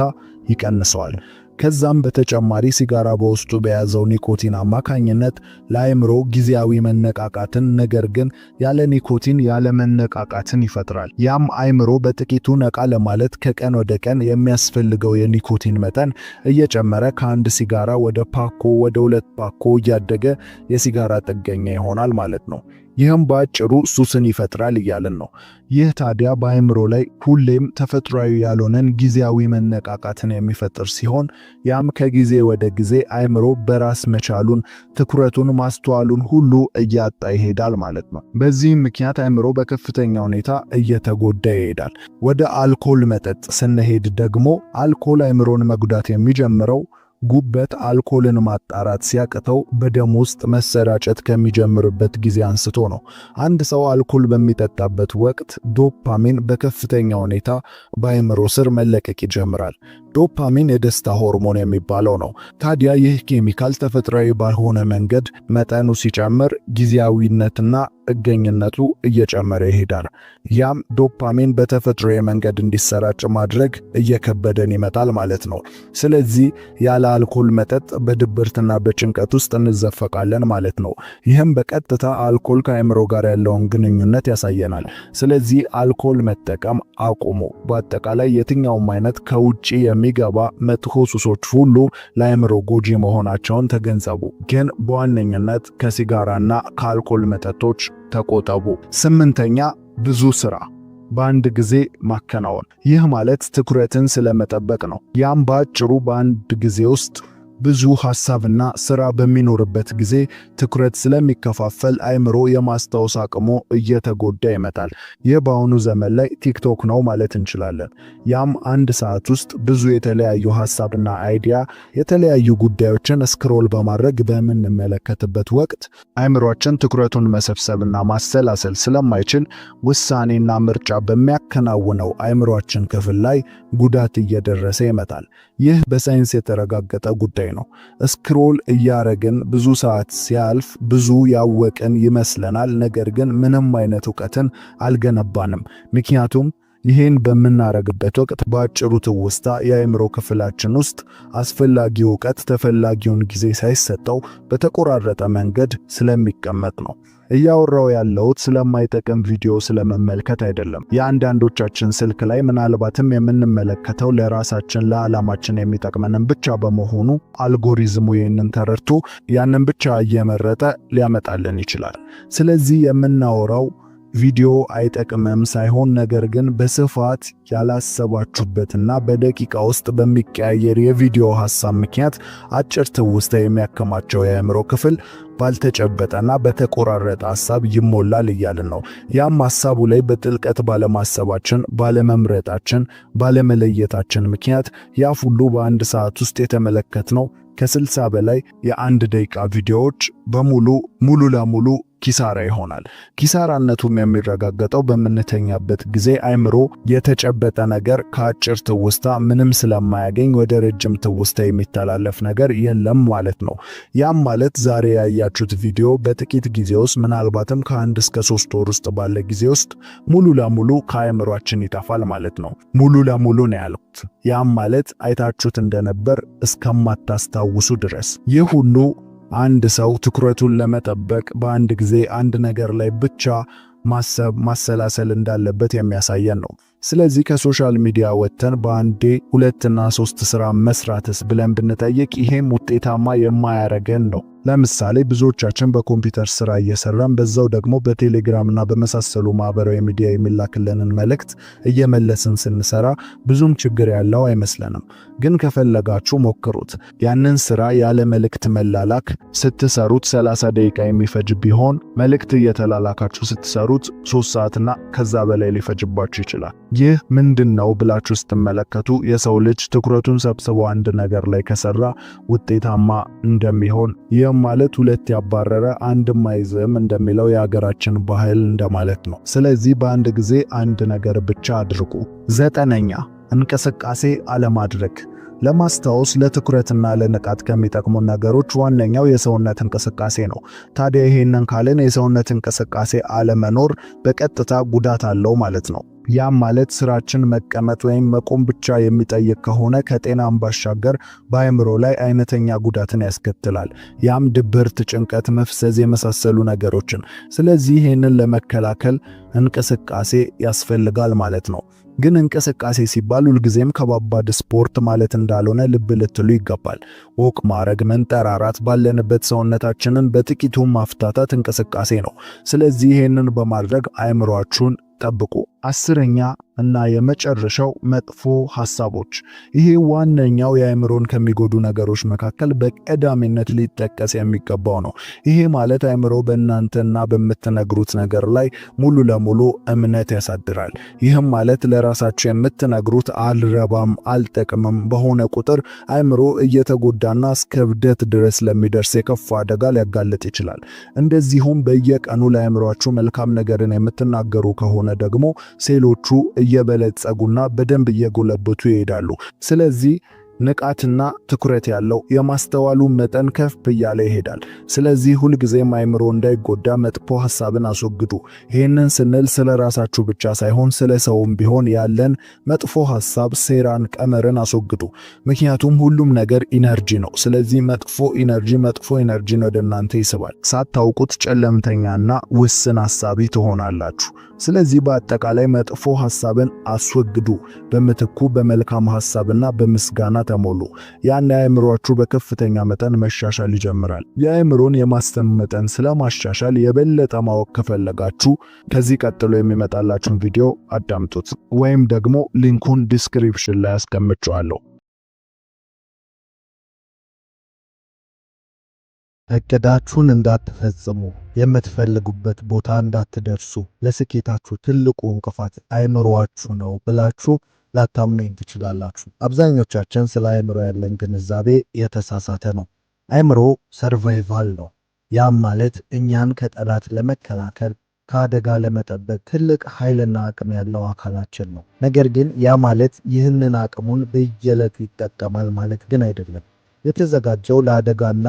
ይቀንሰዋል። ከዛም በተጨማሪ ሲጋራ በውስጡ በያዘው ኒኮቲን አማካኝነት ለአእምሮ ጊዜያዊ መነቃቃትን፣ ነገር ግን ያለ ኒኮቲን ያለ መነቃቃትን ይፈጥራል። ያም አእምሮ በጥቂቱ ነቃ ለማለት ከቀን ወደ ቀን የሚያስፈልገው የኒኮቲን መጠን እየጨመረ ከአንድ ሲጋራ ወደ ፓኮ ወደ 2 ፓኮ እያደገ የሲጋራ ጥገኛ ይሆናል ማለት ነው። ይህም በአጭሩ ሱስን ይፈጥራል እያልን ነው። ይህ ታዲያ በአእምሮ ላይ ሁሌም ተፈጥሯዊ ያልሆነን ጊዜያዊ መነቃቃትን የሚፈጥር ሲሆን ያም ከጊዜ ወደ ጊዜ አእምሮ በራስ መቻሉን፣ ትኩረቱን፣ ማስተዋሉን ሁሉ እያጣ ይሄዳል ማለት ነው። በዚህም ምክንያት አእምሮ በከፍተኛ ሁኔታ እየተጎዳ ይሄዳል። ወደ አልኮል መጠጥ ስንሄድ ደግሞ አልኮል አእምሮን መጉዳት የሚጀምረው ጉበት አልኮልን ማጣራት ሲያቅተው በደም ውስጥ መሰራጨት ከሚጀምርበት ጊዜ አንስቶ ነው። አንድ ሰው አልኮል በሚጠጣበት ወቅት ዶፓሚን በከፍተኛ ሁኔታ በአእምሮ ስር መለቀቅ ይጀምራል። ዶፓሚን የደስታ ሆርሞን የሚባለው ነው። ታዲያ ይህ ኬሚካል ተፈጥሯዊ ባልሆነ መንገድ መጠኑ ሲጨምር ጊዜያዊነትና ጥገኝነቱ እየጨመረ ይሄዳል። ያም ዶፓሚን በተፈጥሯዊ መንገድ እንዲሰራጭ ማድረግ እየከበደን ይመጣል ማለት ነው። ስለዚህ ያለ አልኮል መጠጥ በድብርትና በጭንቀት ውስጥ እንዘፈቃለን ማለት ነው። ይህም በቀጥታ አልኮል ከአእምሮ ጋር ያለውን ግንኙነት ያሳየናል። ስለዚህ አልኮል መጠቀም አቁሙ። በአጠቃላይ የትኛውም አይነት ከውጪ የሚገባ መጥፎ ሱሶች ሁሉ ለአእምሮ ጎጂ መሆናቸውን ተገንዘቡ። ግን በዋነኝነት ከሲጋራና ከአልኮል መጠጦች ተቆጠቡ። 8ኛ ብዙ ስራ በአንድ ጊዜ ማከናወን። ይህ ማለት ትኩረትን ስለመጠበቅ ነው። ያም በአጭሩ በአንድ ጊዜ ውስጥ ብዙ ሐሳብና ሥራ በሚኖርበት ጊዜ ትኩረት ስለሚከፋፈል አእምሮ የማስታወስ አቅሙ እየተጎዳ ይመጣል። ይህ በአሁኑ ዘመን ላይ ቲክቶክ ነው ማለት እንችላለን። ያም አንድ ሰዓት ውስጥ ብዙ የተለያዩ ሐሳብና አይዲያ የተለያዩ ጉዳዮችን ስክሮል በማድረግ በምንመለከትበት ወቅት አእምሮአችን ትኩረቱን መሰብሰብና ማሰላሰል ስለማይችል ውሳኔና ምርጫ በሚያከናውነው አእምሮአችን ክፍል ላይ ጉዳት እየደረሰ ይመጣል። ይህ በሳይንስ የተረጋገጠ ጉዳይ ነው። ስክሮል እያረግን ብዙ ሰዓት ሲያልፍ ብዙ ያወቅን ይመስለናል። ነገር ግን ምንም አይነት ዕውቀትን አልገነባንም። ምክንያቱም ይህን በምናረግበት ወቅት በአጭሩ ትውስታ የአእምሮ ክፍላችን ውስጥ አስፈላጊው ዕውቀት ተፈላጊውን ጊዜ ሳይሰጠው በተቆራረጠ መንገድ ስለሚቀመጥ ነው። እያወራው ያለሁት ስለማይጠቅም ቪዲዮ ስለመመልከት አይደለም። የአንዳንዶቻችን ስልክ ላይ ምናልባትም የምንመለከተው ለራሳችን ለዓላማችን የሚጠቅመንን ብቻ በመሆኑ አልጎሪዝሙ ይህንን ተረድቶ ያንን ብቻ እየመረጠ ሊያመጣልን ይችላል። ስለዚህ የምናወራው ቪዲዮ አይጠቅምም ሳይሆን ነገር ግን በስፋት ያላሰባችሁበትና በደቂቃ ውስጥ በሚቀያየር የቪዲዮ ሐሳብ ምክንያት አጭር ትውስታ የሚያከማቸው የአእምሮ ክፍል ባልተጨበጠና በተቆራረጠ ሐሳብ ይሞላል እያልን ነው። ያም ሐሳቡ ላይ በጥልቀት ባለማሰባችን፣ ባለመምረጣችን፣ ባለመለየታችን ምክንያት ያ ሁሉ በአንድ ሰዓት ውስጥ የተመለከትነው ከ60 በላይ የአንድ ደቂቃ ቪዲዮዎች ሙሉ ለሙሉ ኪሳራ ይሆናል። ኪሳራነቱም የሚረጋገጠው በምንተኛበት ጊዜ አይምሮ የተጨበጠ ነገር ከአጭር ትውስታ ምንም ስለማያገኝ ወደ ረጅም ትውስታ የሚተላለፍ ነገር የለም ማለት ነው። ያም ማለት ዛሬ ያያችሁት ቪዲዮ በጥቂት ጊዜ ውስጥ ምናልባትም ከ1 እስከ 3 ወር ውስጥ ባለ ጊዜ ውስጥ ሙሉ ለሙሉ ከአይምሯችን ይጠፋል ማለት ነው። ሙሉ ለሙሉ ነው ያልኩት። ያም ማለት አይታችሁት እንደነበር እስከማታስታውሱ ድረስ። ይህ ሁሉ አንድ ሰው ትኩረቱን ለመጠበቅ በአንድ ጊዜ አንድ ነገር ላይ ብቻ ማሰላሰል እንዳለበት የሚያሳየን ነው። ስለዚህ ከሶሻል ሚዲያ ወጥተን በአንዴ 2 እና 3 ስራ መስራትስ ብለን ብንጠይቅ ይሄም ውጤታማ የማያረገን ነው። ለምሳሌ ብዙዎቻችን በኮምፒውተር ስራ እየሰራን በዛው ደግሞ በቴሌግራም እና በመሳሰሉ ማህበራዊ ሚዲያ የሚላክልንን መልእክት እየመለስን ስንሰራ ብዙም ችግር ያለው አይመስለንም። ግን ከፈለጋችሁ ሞክሩት። ያንን ስራ ያለ መልእክት መላላክ ስትሰሩት 30 ደቂቃ የሚፈጅ ቢሆን መልእክት እየተላላካችሁ ስትሰሩት 3 ሰዓትና ከዛ በላይ ሊፈጅባችሁ ይችላል። ይህ ምንድነው ብላችሁ ስትመለከቱ የሰው ልጅ ትኩረቱን ሰብስቦ አንድ ነገር ላይ ከሰራ ውጤታማ እንደሚሆን ማለት 2 ያባረረ አንድም አይዝም እንደሚለው የሀገራችን ባህል እንደማለት ነው። ስለዚህ በአንድ ጊዜ አንድ ነገር ብቻ አድርጉ። 9ኛ እንቅስቃሴ አለማድረግ። ለማስታወስ ለትኩረትና ለንቃት ከሚጠቅሙ ነገሮች ዋነኛው የሰውነት እንቅስቃሴ ነው። ታዲያ ይሄንን ካልን የሰውነት እንቅስቃሴ አለመኖር በቀጥታ ጉዳት አለው ማለት ነው። ያም ማለት ስራችን መቀመጥ ወይም መቆም ብቻ የሚጠይቅ ከሆነ ከጤናም ባሻገር በአይምሮ ላይ አይነተኛ ጉዳትን ያስከትላል። ያም ድብርት፣ ጭንቀት፣ መፍሰዝ የመሳሰሉ ነገሮችን። ስለዚህ ይህንን ለመከላከል እንቅስቃሴ ያስፈልጋል ማለት ነው። ግን እንቅስቃሴ ሲባል ሁልጊዜም ከባባድ ስፖርት ማለት እንዳልሆነ ልብ ልትሉ ይገባል። ወክ ማድረግ፣ መንጠራራት፣ ባለንበት ሰውነታችንን በጥቂቱ ማፍታታት እንቅስቃሴ ነው። ስለዚህ ይህንን በማድረግ አይምሯችሁን ጠብቁ። 10ኛ እና የመጨረሻው መጥፎ ሐሳቦች። ይሄ ዋነኛው የአይምሮን ከሚጎዱ ነገሮች መካከል በቀዳሚነት ሊጠቀስ የሚገባው ነው። ይሄ ማለት አይምሮ በእናንተና በምትነግሩት ነገር ላይ ሙሉ ለሙሉ እምነት ያሳድራል። ይህም ማለት ለራሳችሁ የምትነግሩት አልረባም፣ አልጠቅምም በሆነ ቁጥር አይምሮ እየተጎዳና እስከ እብደት ድረስ ለሚደርስ የከፋ አደጋ ሊያጋልጥ ይችላል። እንደዚሁም በየቀኑ ለአይምሯችሁ መልካም ነገርን የምትናገሩ ከሆነ ደግሞ ሴሎቹ እየበለጸጉና በደንብ እየጎለበቱ ይሄዳሉ። ስለዚህ ንቃትና ትኩረት ያለው የማስተዋሉ መጠን ከፍ እያለ ይሄዳል። ስለዚህ ሁልጊዜም አይምሮ እንዳይጎዳ መጥፎ ሐሳብን አስወግዱ። ይህንን ስንል ስለ ራሳችሁ ብቻ ሳይሆን ስለ ሰውም ቢሆን ያለን መጥፎ ሐሳብ፣ ሴራን፣ ቀመርን አስወግዱ። ምክንያቱም ሁሉም ነገር ኢነርጂ ነው። ስለዚህ መጥፎ ኢነርጂን ወደ እናንተ ይስባል። ሳታውቁት ጨለምተኛና ውስን ሐሳቢ ትሆናላችሁ። ስለዚህ በአጠቃላይ መጥፎ ሐሳብን አስወግዱ። በምትኩ በመልካም ሐሳብና በምስጋና ተሞሉ። ያን የአእምሮአችሁ በከፍተኛ መጠን መሻሻል ይጀምራል። የአእምሮን የማሰብ መጠን ስለማሻሻል የበለጠ ማወቅ ከፈለጋችሁ ከዚህ ቀጥሎ የሚመጣላችሁን ቪዲዮ አዳምጡት፣ ወይም ደግሞ ሊንኩን ዲስክሪፕሽን ላይ አስቀምጬዋለሁ። እቅዳችሁን እንዳትፈጽሙ፣ የምትፈልጉበት ቦታ እንዳትደርሱ ለስኬታችሁ ትልቁ እንቅፋት አእምሮአችሁ ነው ብላችሁ ላታምኑኝ ትችላላችሁ። አብዛኞቻችን ስለ አእምሮ ያለን ግንዛቤ የተሳሳተ ነው። አእምሮ ሰርቫይቫል ነው። ያም ማለት እኛን ከጠላት ለመከላከል ከአደጋ ለመጠበቅ ትልቅ ኃይልና አቅም ያለው አካላችን ነው። ነገር ግን ያ ማለት ይህንን አቅሙን በየዕለቱ ይጠቀማል ማለት ግን አይደለም። የተዘጋጀው ለአደጋና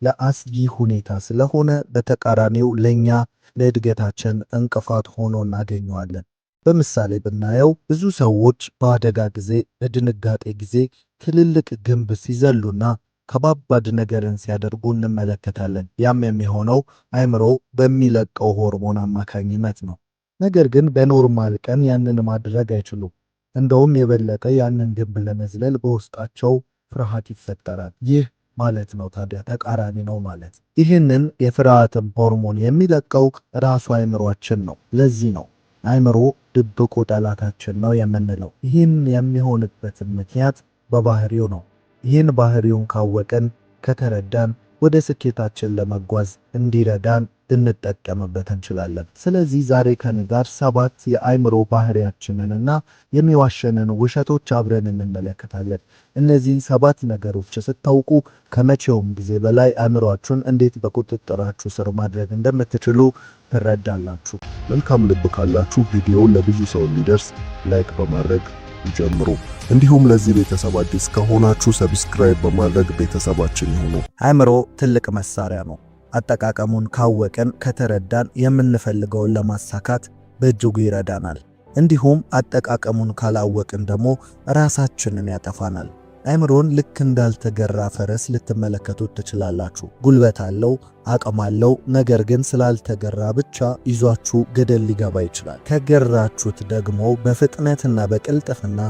ለአስጊ ሁኔታ ስለሆነ በተቃራኒው ለኛ ለእድገታችን እንቅፋት ሆኖ እናገኘዋለን። በምሳሌ ብናየው ብዙ ሰዎች በአደጋ ጊዜ፣ በድንጋጤ ጊዜ ትልልቅ ግንብ ሲዘሉና ከባባድ ነገርን ሲያደርጉ እንመለከታለን። ያም የሚሆነው አእምሮ በሚለቀው ሆርሞን አማካኝነት ነው። ነገር ግን በኖርማል ቀን ያንን ማድረግ አይችሉም። እንደውም የበለጠ ያንን ግንብ ለመዝለል በውስጣቸው ፍርሃት ይፈጠራል። ይህ ማለት ነው ታዲያ ተቃራኒ ነው ማለት። ይህንን የፍርሃትን ሆርሞን የሚለቀው ራሱ አእምሮአችን ነው። ለዚህ ነው አእምሮ ድብቁ ጠላታችን ነው የምንለው። ይህን የሚሆንበትን ምክንያት በባህሪው ነው። ይህን ባህሪውን ካወቀን ከተረዳን ወደ ስኬታችን ለመጓዝ እንዲረዳን ልንጠቀምበት እንችላለን። ስለዚህ ዛሬ ከኔ ጋር 7 የአእምሮ ባህሪያችንንና የሚዋሸንን ውሸቶች አብረን እንመለከታለን። እነዚህን 7 ነገሮች ስታውቁ ከመቼውም ጊዜ በላይ አእምሮአችሁን እንዴት በቁጥጥራችሁ ስር ማድረግ እንደምትችሉ ትረዳላችሁ። መልካም ልብ ካላችሁ ቪዲዮውን ለብዙ ሰው እንዲደርስ ላይክ በማድረግ ይጀምሩ። እንዲሁም ለዚህ ቤተሰብ አዲስ ከሆናችሁ ሰብስክራይብ በማድረግ ቤተሰባችን ይሁኑ። አእምሮ ትልቅ መሳሪያ ነው። አጠቃቀሙን ካወቅን ከተረዳን የምንፈልገውን ለማሳካት በእጅጉ ይረዳናል። እንዲሁም አጠቃቀሙን ካላወቅን ደግሞ ራሳችንን ያጠፋናል። አእምሮን ልክ እንዳልተገራ ፈረስ ልትመለከቱት ትችላላችሁ። ጉልበት አለው፣ አቅም አለው። ነገር ግን ስላልተገራ ብቻ ይዟችሁ ገደል ሊገባ ይችላል። ከገራችሁት ደግሞ በፍጥነትና በቅልጥፍና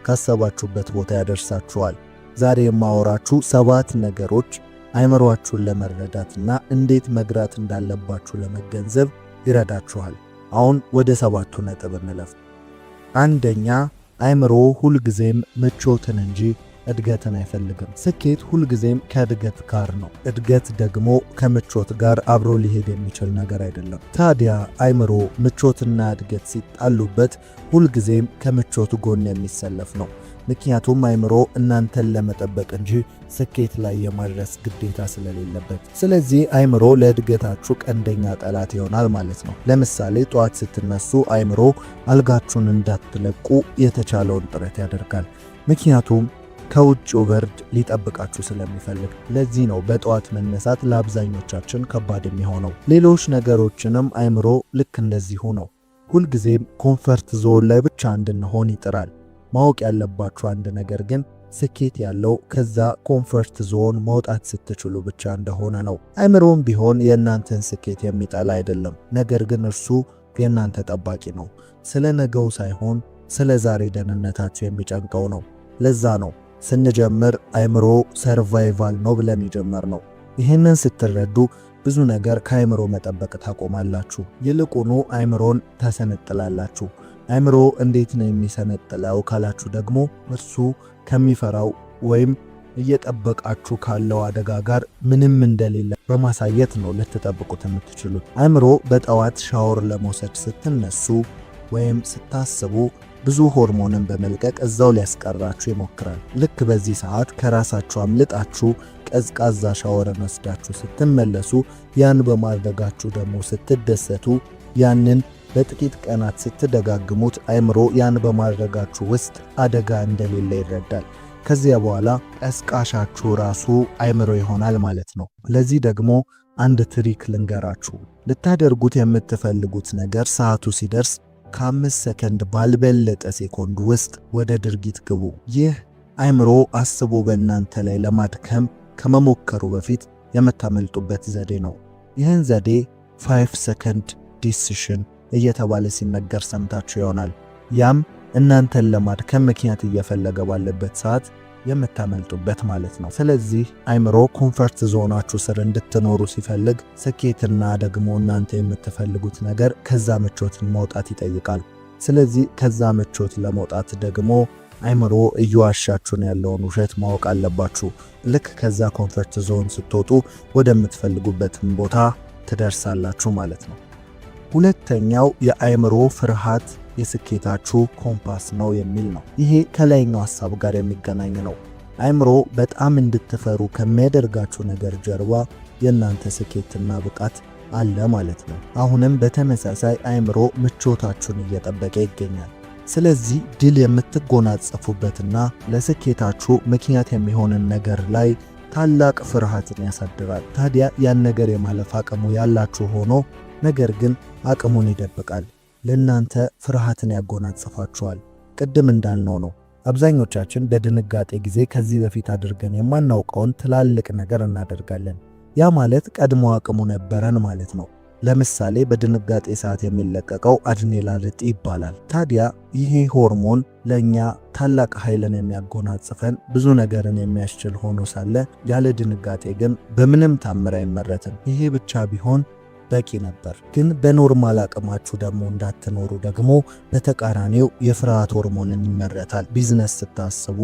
ካሰባችሁበት ቦታ ያደርሳችኋል። ዛሬ የማወራችሁ 7 ነገሮች አእምሮአችሁን ለመረዳትና እንዴት መግራት እንዳለባችሁ ለመገንዘብ ይረዳችኋል። አሁን ወደ 7ቱ ነጥብ እንለፍ። አንደኛ፣ አእምሮ ሁልጊዜም ምቾትን እንጂ እድገትን አይፈልግም። ስኬት ሁልጊዜም ከእድገት ጋር ነው። እድገት ደግሞ ከምቾት ጋር አብሮ ሊሄድ የሚችል ነገር አይደለም። ታዲያ አእምሮ ምቾትና እድገት ሲጣሉበት ሁልጊዜም ከምቾት ጎን የሚሰለፍ ነው። ምክንያቱም አእምሮ እናንተን ለመጠበቅ እንጂ ስኬት ላይ የማድረስ ግዴታ ስለሌለበት። ስለዚህ አእምሮ ለእድገታችሁ ቀንደኛ ጠላት ይሆናል ማለት ነው። ለምሳሌ ጠዋት ስትነሱ አእምሮ አልጋችሁን እንዳትለቁ የተቻለውን ጥረት ያደርጋል። ምክንያቱም ከውጭው ብርድ ሊጠብቃችሁ ስለሚፈልግ። ለዚህ ነው በጠዋት መነሳት ለአብዛኞቻችን ከባድ የሚሆነው። ሌሎች ነገሮችንም አእምሮ ልክ እንደዚሁ ነው። ሁልጊዜም ኮምፈርት ዞን ላይ ብቻ እንድንሆን ይጥራል። ማወቅ ያለባችሁ አንድ ነገር ግን ስኬት ያለው ከዛ ኮምፈርት ዞን መውጣት ስትችሉ ብቻ እንደሆነ ነው። አእምሮም ቢሆን የእናንተን ስኬት የሚጠላ አይደለም። ነገር ግን እርሱ የእናንተ ጠባቂ ነው። ስለ ነገው ሳይሆን ስለ ዛሬ ደህንነታችሁ የሚጨንቀው ነው። ለዛ ነው ስንጀምር አእምሮ ሰርቫይቫል ነው ብለን የጀመርነው። ይህንን ስትረዱ ብዙ ነገር ከአእምሮ መጠበቅ ታቆማላችሁ። ይልቁኑ አእምሮን ታሰነጥላላችሁ። አእምሮ እንዴት ነው የሚሰነጥለው ካላችሁ ደግሞ እርሱ ከሚፈራው ወይም እየጠበቃችሁ ካለው አደጋ ጋር ምንም እንደሌለ በማሳየት ነው ልትጠብቁት የምትችሉት። አእምሮ በጠዋት ሻወር ለመውሰድ ስትነሱ ወይም ስታስቡ ብዙ ሆርሞንን በመልቀቅ እዛው ሊያስቀራችሁ ይሞክራል። ልክ በዚህ ሰዓት ከራሳችሁ አምልጣችሁ ቀዝቃዛ ሻወርን ወስዳችሁ ስትመለሱ፣ ያን በማድረጋችሁ ደግሞ ስትደሰቱ፣ ያንን በጥቂት ቀናት ስትደጋግሙት አእምሮ ያን በማድረጋችሁ ውስጥ አደጋ እንደሌለ ይረዳል። ከዚያ በኋላ ቀስቃሻችሁ ራሱ አእምሮ ይሆናል ማለት ነው። ለዚህ ደግሞ አንድ ትሪክ ልንገራችሁ። ልታደርጉት የምትፈልጉት ነገር ሰዓቱ ሲደርስ ከ5 ሰከንድ ባልበለጠ ሴኮንድ ውስጥ ወደ ድርጊት ግቡ። ይህ አእምሮ አስቦ በእናንተ ላይ ለማድከም ከመሞከሩ በፊት የምታመልጡበት ዘዴ ነው። ይህን ዘዴ 5 ሰከንድ ዲሲሽን እየተባለ ሲነገር ሰምታችሁ ይሆናል። ያም እናንተን ለማድከም ምክንያት እየፈለገ ባለበት ሰዓት የምታመልጡበት ማለት ነው። ስለዚህ አእምሮ ኮምፈርት ዞናችሁ ስር እንድትኖሩ ሲፈልግ ስኬትና ደግሞ እናንተ የምትፈልጉት ነገር ከዛ ምቾትን መውጣት ይጠይቃል። ስለዚህ ከዛ ምቾት ለመውጣት ደግሞ አእምሮ እየዋሻችሁን ያለውን ውሸት ማወቅ አለባችሁ። ልክ ከዛ ኮምፈርት ዞን ስትወጡ ወደምትፈልጉበትም ቦታ ትደርሳላችሁ ማለት ነው። ሁለተኛው የአእምሮ ፍርሃት የስኬታችሁ ኮምፓስ ነው የሚል ነው። ይሄ ከላይኛው ሐሳብ ጋር የሚገናኝ ነው። አእምሮ በጣም እንድትፈሩ ከሚያደርጋችሁ ነገር ጀርባ የእናንተ ስኬትና ብቃት አለ ማለት ነው። አሁንም በተመሳሳይ አእምሮ ምቾታችሁን እየጠበቀ ይገኛል። ስለዚህ ድል የምትጎናጸፉበትና ለስኬታችሁ ምክንያት የሚሆንን ነገር ላይ ታላቅ ፍርሃትን ያሳድራል። ታዲያ ያን ነገር የማለፍ አቅሙ ያላችሁ ሆኖ ነገር ግን አቅሙን ይደብቃል። ለእናንተ ፍርሃትን ያጎናጽፋችኋል። ቅድም እንዳልነው ነው። አብዛኞቻችን በድንጋጤ ጊዜ ከዚህ በፊት አድርገን የማናውቀውን ትላልቅ ነገር እናደርጋለን። ያ ማለት ቀድሞ አቅሙ ነበረን ማለት ነው። ለምሳሌ በድንጋጤ ሰዓት የሚለቀቀው አድሬናሊን ይባላል። ታዲያ ይሄ ሆርሞን ለኛ ታላቅ ኃይልን የሚያጎናጽፈን ብዙ ነገርን የሚያስችል ሆኖ ሳለ ያለ ድንጋጤ ግን በምንም ታምር አይመረትም። ይሄ ብቻ ቢሆን በቂ ነበር። ግን በኖርማል አቅማችሁ ደግሞ እንዳትኖሩ ደግሞ በተቃራኒው የፍርሃት ሆርሞንን ይመረታል። ቢዝነስ ስታስቡ፣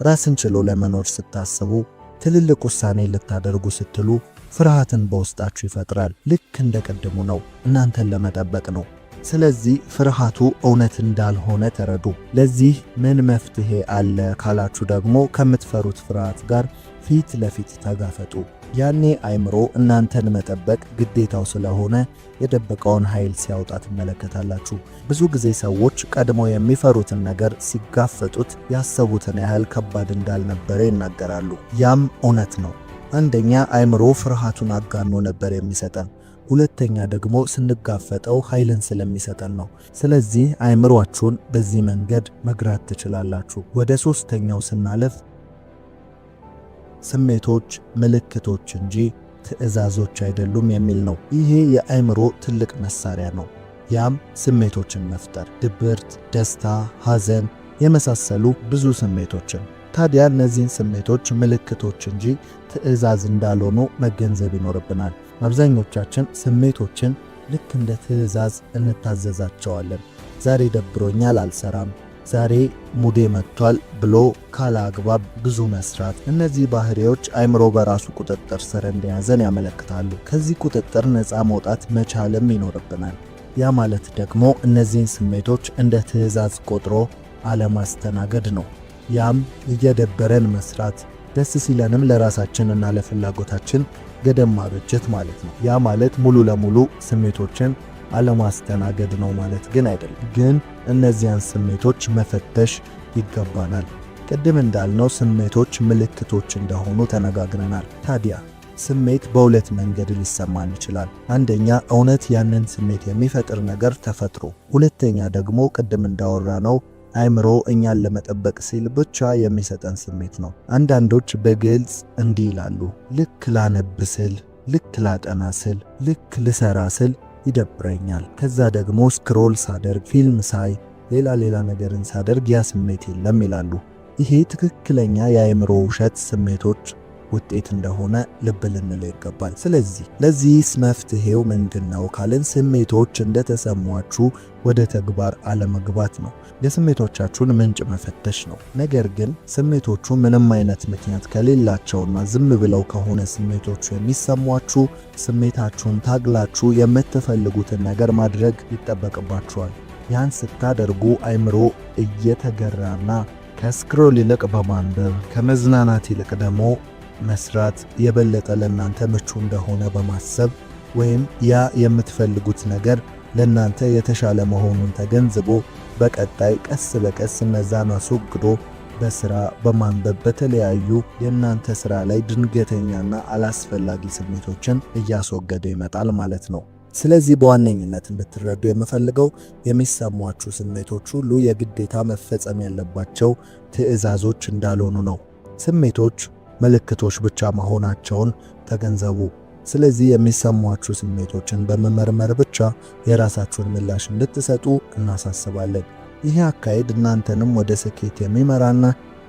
ራስን ችሎ ለመኖር ስታስቡ፣ ትልልቅ ውሳኔ ልታደርጉ ስትሉ ፍርሃትን በውስጣችሁ ይፈጥራል። ልክ እንደ ቀድሙ ነው፣ እናንተን ለመጠበቅ ነው። ስለዚህ ፍርሃቱ እውነት እንዳልሆነ ተረዱ። ለዚህ ምን መፍትሄ አለ ካላችሁ ደግሞ ከምትፈሩት ፍርሃት ጋር ፊት ለፊት ተጋፈጡ። ያኔ አእምሮ እናንተን መጠበቅ ግዴታው ስለሆነ የደበቀውን ኃይል ሲያወጣ ትመለከታላችሁ። ብዙ ጊዜ ሰዎች ቀድመው የሚፈሩትን ነገር ሲጋፈጡት ያሰቡትን ያህል ከባድ እንዳልነበረ ይናገራሉ። ያም እውነት ነው። አንደኛ አእምሮ ፍርሃቱን አጋኖ ነበር የሚሰጠን። ሁለተኛ ደግሞ ስንጋፈጠው ኃይልን ስለሚሰጠን ነው። ስለዚህ አእምሮአችሁን በዚህ መንገድ መግራት ትችላላችሁ። ወደ ሶስተኛው ስናለፍ ስሜቶች ምልክቶች እንጂ ትዕዛዞች አይደሉም የሚል ነው። ይሄ የአእምሮ ትልቅ መሳሪያ ነው። ያም ስሜቶችን መፍጠር፣ ድብርት፣ ደስታ፣ ሐዘን የመሳሰሉ ብዙ ስሜቶችን። ታዲያ እነዚህን ስሜቶች ምልክቶች እንጂ ትዕዛዝ እንዳልሆኑ መገንዘብ ይኖርብናል። አብዛኞቻችን ስሜቶችን ልክ እንደ ትዕዛዝ እንታዘዛቸዋለን። ዛሬ ደብሮኛል አልሰራም፣ ዛሬ ሙዴ መጥቷል ብሎ ካለ አግባብ ብዙ መስራት፣ እነዚህ ባህሪዎች አእምሮ በራሱ ቁጥጥር ስር እንደያዘን ያመለክታሉ። ከዚህ ቁጥጥር ነፃ መውጣት መቻልም ይኖርብናል። ያ ማለት ደግሞ እነዚህን ስሜቶች እንደ ትዕዛዝ ቆጥሮ አለማስተናገድ ነው። ያም እየደበረን መስራት፣ ደስ ሲለንም ለራሳችንና ለፍላጎታችን ገደብ ማበጀት ማለት ነው። ያ ማለት ሙሉ ለሙሉ ስሜቶችን አለማስተናገድ ነው ማለት ግን አይደለም። ግን እነዚያን ስሜቶች መፈተሽ ይገባናል። ቅድም እንዳልነው ስሜቶች ምልክቶች እንደሆኑ ተነጋግረናል። ታዲያ ስሜት በሁለት መንገድ ሊሰማን ይችላል። አንደኛ እውነት ያንን ስሜት የሚፈጥር ነገር ተፈጥሮ፣ ሁለተኛ ደግሞ ቅድም እንዳወራነው አእምሮ እኛን ለመጠበቅ ሲል ብቻ የሚሰጠን ስሜት ነው። አንዳንዶች በግልጽ እንዲህ ይላሉ፣ ልክ ላነብ ስል፣ ልክ ላጠና ስል፣ ልክ ልሰራ ስል ይደብረኛል። ከዛ ደግሞ ስክሮል ሳደርግ፣ ፊልም ሳይ፣ ሌላ ነገርን ሳደርግ ያ ስሜት የለም ይላሉ። ይሄ ትክክለኛ የአእምሮ ውሸት ስሜቶች ውጤት እንደሆነ ልብ ልንለው ይገባል። ስለዚህ ለዚህስ መፍትሄው ምንድነው ካልን ስሜቶች እንደተሰሟችሁ ወደ ተግባር አለመግባት ነው። የስሜቶቻችሁን ምንጭ መፈተሽ ነው። ነገር ግን ስሜቶቹ ምንም አይነት ምክንያት ከሌላቸውና ዝም ብለው ከሆነ ስሜቶቹ የሚሰሟችሁ ስሜታችሁን ታግላችሁ የምትፈልጉትን ነገር ማድረግ ይጠበቅባችኋል። ያን ስታደርጉ አእምሮ እየተገራና ከስክሮል ይልቅ በማንበብ ከመዝናናት ይልቅ ደግሞ መስራት የበለጠ ለእናንተ ምቹ እንደሆነ በማሰብ ወይም ያ የምትፈልጉት ነገር ለእናንተ የተሻለ መሆኑን ተገንዝቦ በቀጣይ ቀስ በቀስ እነዛን አስወግዶ በስራ በማንበብ በተለያዩ የእናንተ ስራ ላይ ድንገተኛና አላስፈላጊ ስሜቶችን እያስወገደ ይመጣል ማለት ነው። ስለዚህ በዋነኝነት እንድትረዱ የምፈልገው የሚሰሟችሁ ስሜቶች ሁሉ የግዴታ መፈጸም ያለባቸው ትዕዛዞች እንዳልሆኑ ነው። ስሜቶች ምልክቶች ብቻ መሆናቸውን ተገንዘቡ። ስለዚህ የሚሰሟችሁ ስሜቶችን በመመርመር ብቻ የራሳችሁን ምላሽ እንድትሰጡ እናሳስባለን። ይህ አካሄድ እናንተንም ወደ ስኬት የሚመራና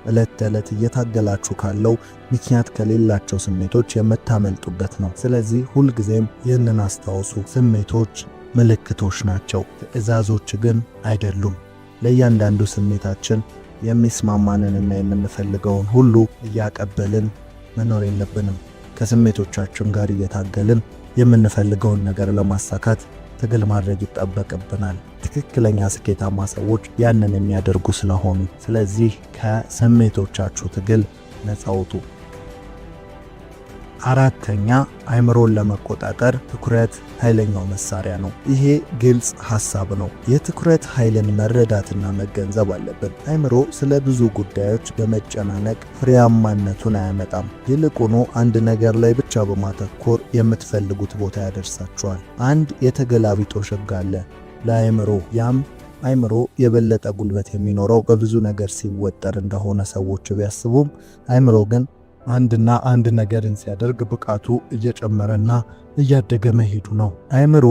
ዕለት ተዕለት እየታገላችሁ ካለው ምክንያት ከሌላቸው ስሜቶች የምታመልጡበት ነው። ስለዚህ ሁልጊዜም ይህንን አስታውሱ። ስሜቶች ምልክቶች ናቸው፣ ትዕዛዞች ግን አይደሉም። ለእያንዳንዱ ስሜታችን የሚስማማንንና የምንፈልገውን ሁሉ እያቀበልን መኖር የለብንም። ከስሜቶቻችን ጋር እየታገልን የምንፈልገውን ነገር ለማሳካት ትግል ማድረግ ይጠበቅብናል። ትክክለኛ ስኬታማ ሰዎች ያንን የሚያደርጉ ስለሆኑ፣ ስለዚህ ከስሜቶቻችሁ ትግል ነፃ ውጡ። አራተኛ አእምሮን ለመቆጣጠር ትኩረት ኃይለኛው መሳሪያ ነው። ይሄ ግልጽ ሐሳብ ነው። የትኩረት ኃይልን መረዳትና መገንዘብ አለብን። አእምሮ ስለ ብዙ ጉዳዮች በመጨናነቅ ፍሬያማነቱን አያመጣም። ይልቁኑ አንድ ነገር ላይ ብቻ በማተኮር የምትፈልጉት ቦታ ያደርሳችኋል። አንድ የተገላቢጦሽ ሕግ አለ ለአእምሮ። ያም አእምሮ የበለጠ ጉልበት የሚኖረው በብዙ ነገር ሲወጠር እንደሆነ ሰዎች ቢያስቡም አእምሮ ግን አንድ ነገርን ሲያደርግ ብቃቱ እየጨመረና እያደገ መሄዱ ነው። አእምሮ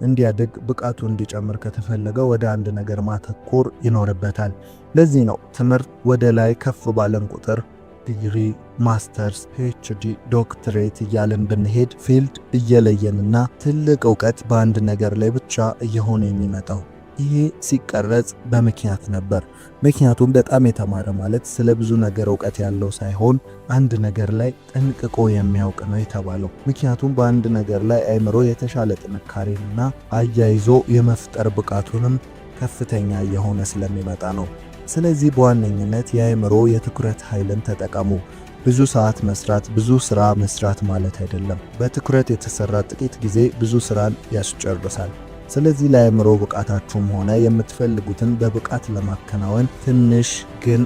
እንዲያድግ ብቃቱ እንዲጨምር ከተፈለገ ወደ አንድ ነገር ማተኮር ይኖርበታል። ለዚህ ነው ትምህርት ወደ ላይ ከፍ ባለን ቁጥር ዲግሪ፣ ማስተርስ፣ ፒኤችዲ፣ ዶክትሬት እያልን ብንሄድ ፊልድ እየለየንና ትልቅ ዕውቀት በአንድ ነገር ላይ ብቻ እየሆነ የሚመጣው። ይሄ ሲቀረጽ በምክንያት ነበር። ምክንያቱም በጣም የተማረ ማለት ስለ ብዙ ነገር ዕውቀት ያለው ሳይሆን አንድ ነገር ላይ ጠንቅቆ የሚያውቅ ነው የተባለው። ምክንያቱም በአንድ ነገር ላይ አእምሮ የተሻለ ጥንካሬንና አያይዞ የመፍጠር ብቃቱንም ከፍተኛ የሆነ ስለሚመጣ ነው። ስለዚህ በዋነኝነት የአእምሮ የትኩረት ኃይልን ተጠቀሙ። ብዙ ሰዓት መስራት ብዙ ስራ መስራት ማለት አይደለም። በትኩረት የተሰራ ጥቂት ጊዜ ብዙ ስራን ያስጨርሳል። ስለዚህ ለአእምሮ ብቃታችሁም ሆነ የምትፈልጉትን በብቃት ለማከናወን ትንሽ ግን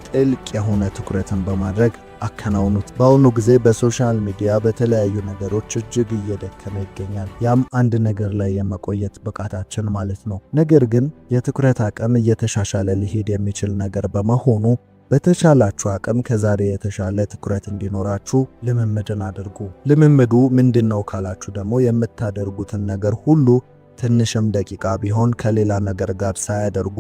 ጥልቅ የሆነ ትኩረትን በማድረግ አከናውኑት። በአሁኑ ጊዜ በሶሻል ሚዲያ በተለያዩ ነገሮች እጅግ እየደከመ ይገኛል። ያም አንድ ነገር ላይ የመቆየት ብቃታችን ማለት ነው። ነገር ግን የትኩረት አቅም እየተሻሻለ ሊሄድ የሚችል ነገር በመሆኑ በተሻላችሁ አቅም ከዛሬ የተሻለ ትኩረት እንዲኖራችሁ ልምምድን አድርጉ። ልምምዱ ምንድነው ካላችሁ ደግሞ የምታደርጉትን ነገር ሁሉ ትንሽም ደቂቃ ቢሆን ከሌላ ነገር ጋር ሳያደርጉ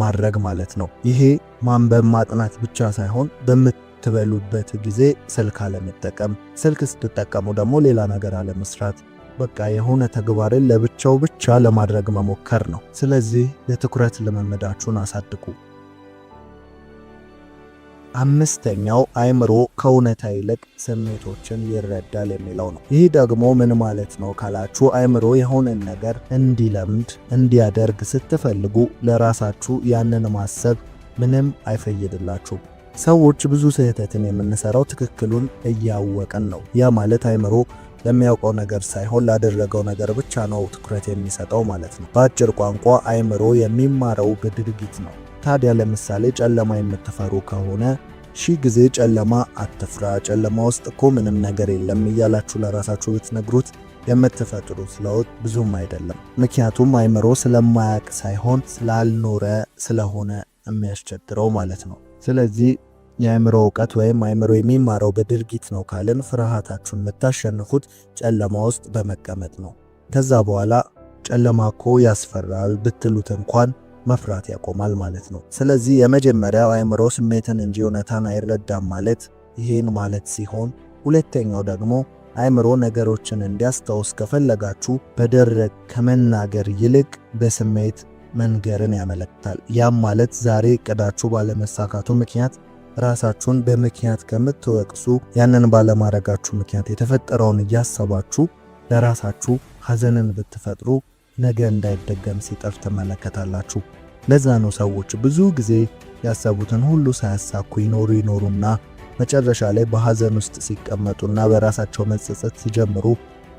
ማድረግ ማለት ነው። ይሄ ማንበብ ማጥናት ብቻ ሳይሆን በምትበሉበት ጊዜ ስልክ አለመጠቀም፣ ስልክ ስትጠቀሙ ደግሞ ሌላ ነገር አለመስራት፣ በቃ የሆነ ተግባርን ለብቻው ብቻ ለማድረግ መሞከር ነው። ስለዚህ የትኩረት ልምምዳችሁን አሳድጉ። አምስተኛው አእምሮ ከእውነታ ይልቅ ስሜቶችን ይረዳል የሚለው ነው። ይህ ደግሞ ምን ማለት ነው ካላችሁ አእምሮ የሆነን ነገር እንዲለምድ እንዲያደርግ ስትፈልጉ ለራሳችሁ ያንን ማሰብ ምንም አይፈይድላችሁ። ሰዎች ብዙ ስህተትን የምንሰራው ትክክሉን እያወቅን ነው። ያ ማለት አእምሮ ለሚያውቀው ነገር ሳይሆን ላደረገው ነገር ብቻ ነው ትኩረት የሚሰጠው ማለት ነው። በአጭር ቋንቋ አእምሮ የሚማረው በድርጊት ነው። ታዲያ ለምሳሌ ጨለማ የምትፈሩ ከሆነ ሺህ ጊዜ ጨለማ አትፍራ፣ ጨለማ ውስጥ እኮ ምንም ነገር የለም እያላችሁ ለራሳችሁ ብትነግሩት የምትፈጥሩት ለውጥ ብዙም አይደለም። ምክንያቱም አእምሮ ስለማያውቅ ሳይሆን ስላልኖረ ስለሆነ የሚያስቸግረው ማለት ነው። ስለዚህ የአእምሮ ዕውቀት ወይም አእምሮ የሚማረው በድርጊት ነው ካልን ፍርሃታችሁን የምታሸንፉት ጨለማ ውስጥ በመቀመጥ ነው። ከዛ በኋላ ጨለማ እኮ ያስፈራል ብትሉት እንኳን መፍራት ያቆማል ማለት ነው። ስለዚህ የመጀመሪያው አእምሮ ስሜትን እንጂ እውነታን አይረዳም ማለት ይሄን ማለት ሲሆን፣ ሁለተኛው ደግሞ አእምሮ ነገሮችን እንዲያስታውስ ከፈለጋችሁ በደረቅ ከመናገር ይልቅ በስሜት መንገርን ያመለክታል። ያም ማለት ዛሬ እቅዳችሁ ባለመሳካቱ ምክንያት ራሳችሁን በምክንያት ከምትወቅሱ ያንን ባለማድረጋችሁ ምክንያት የተፈጠረውን እያሰባችሁ ለራሳችሁ ሐዘንን ብትፈጥሩ ነገ እንዳይደገም ሲጠፍ ተመለከታላችሁ። ለዛ ነው ሰዎች ብዙ ጊዜ ያሰቡትን ሁሉ ሳያሳኩ ይኖሩና መጨረሻ ላይ በሐዘን ውስጥ ሲቀመጡና በራሳቸው መጸጸት ሲጀምሩ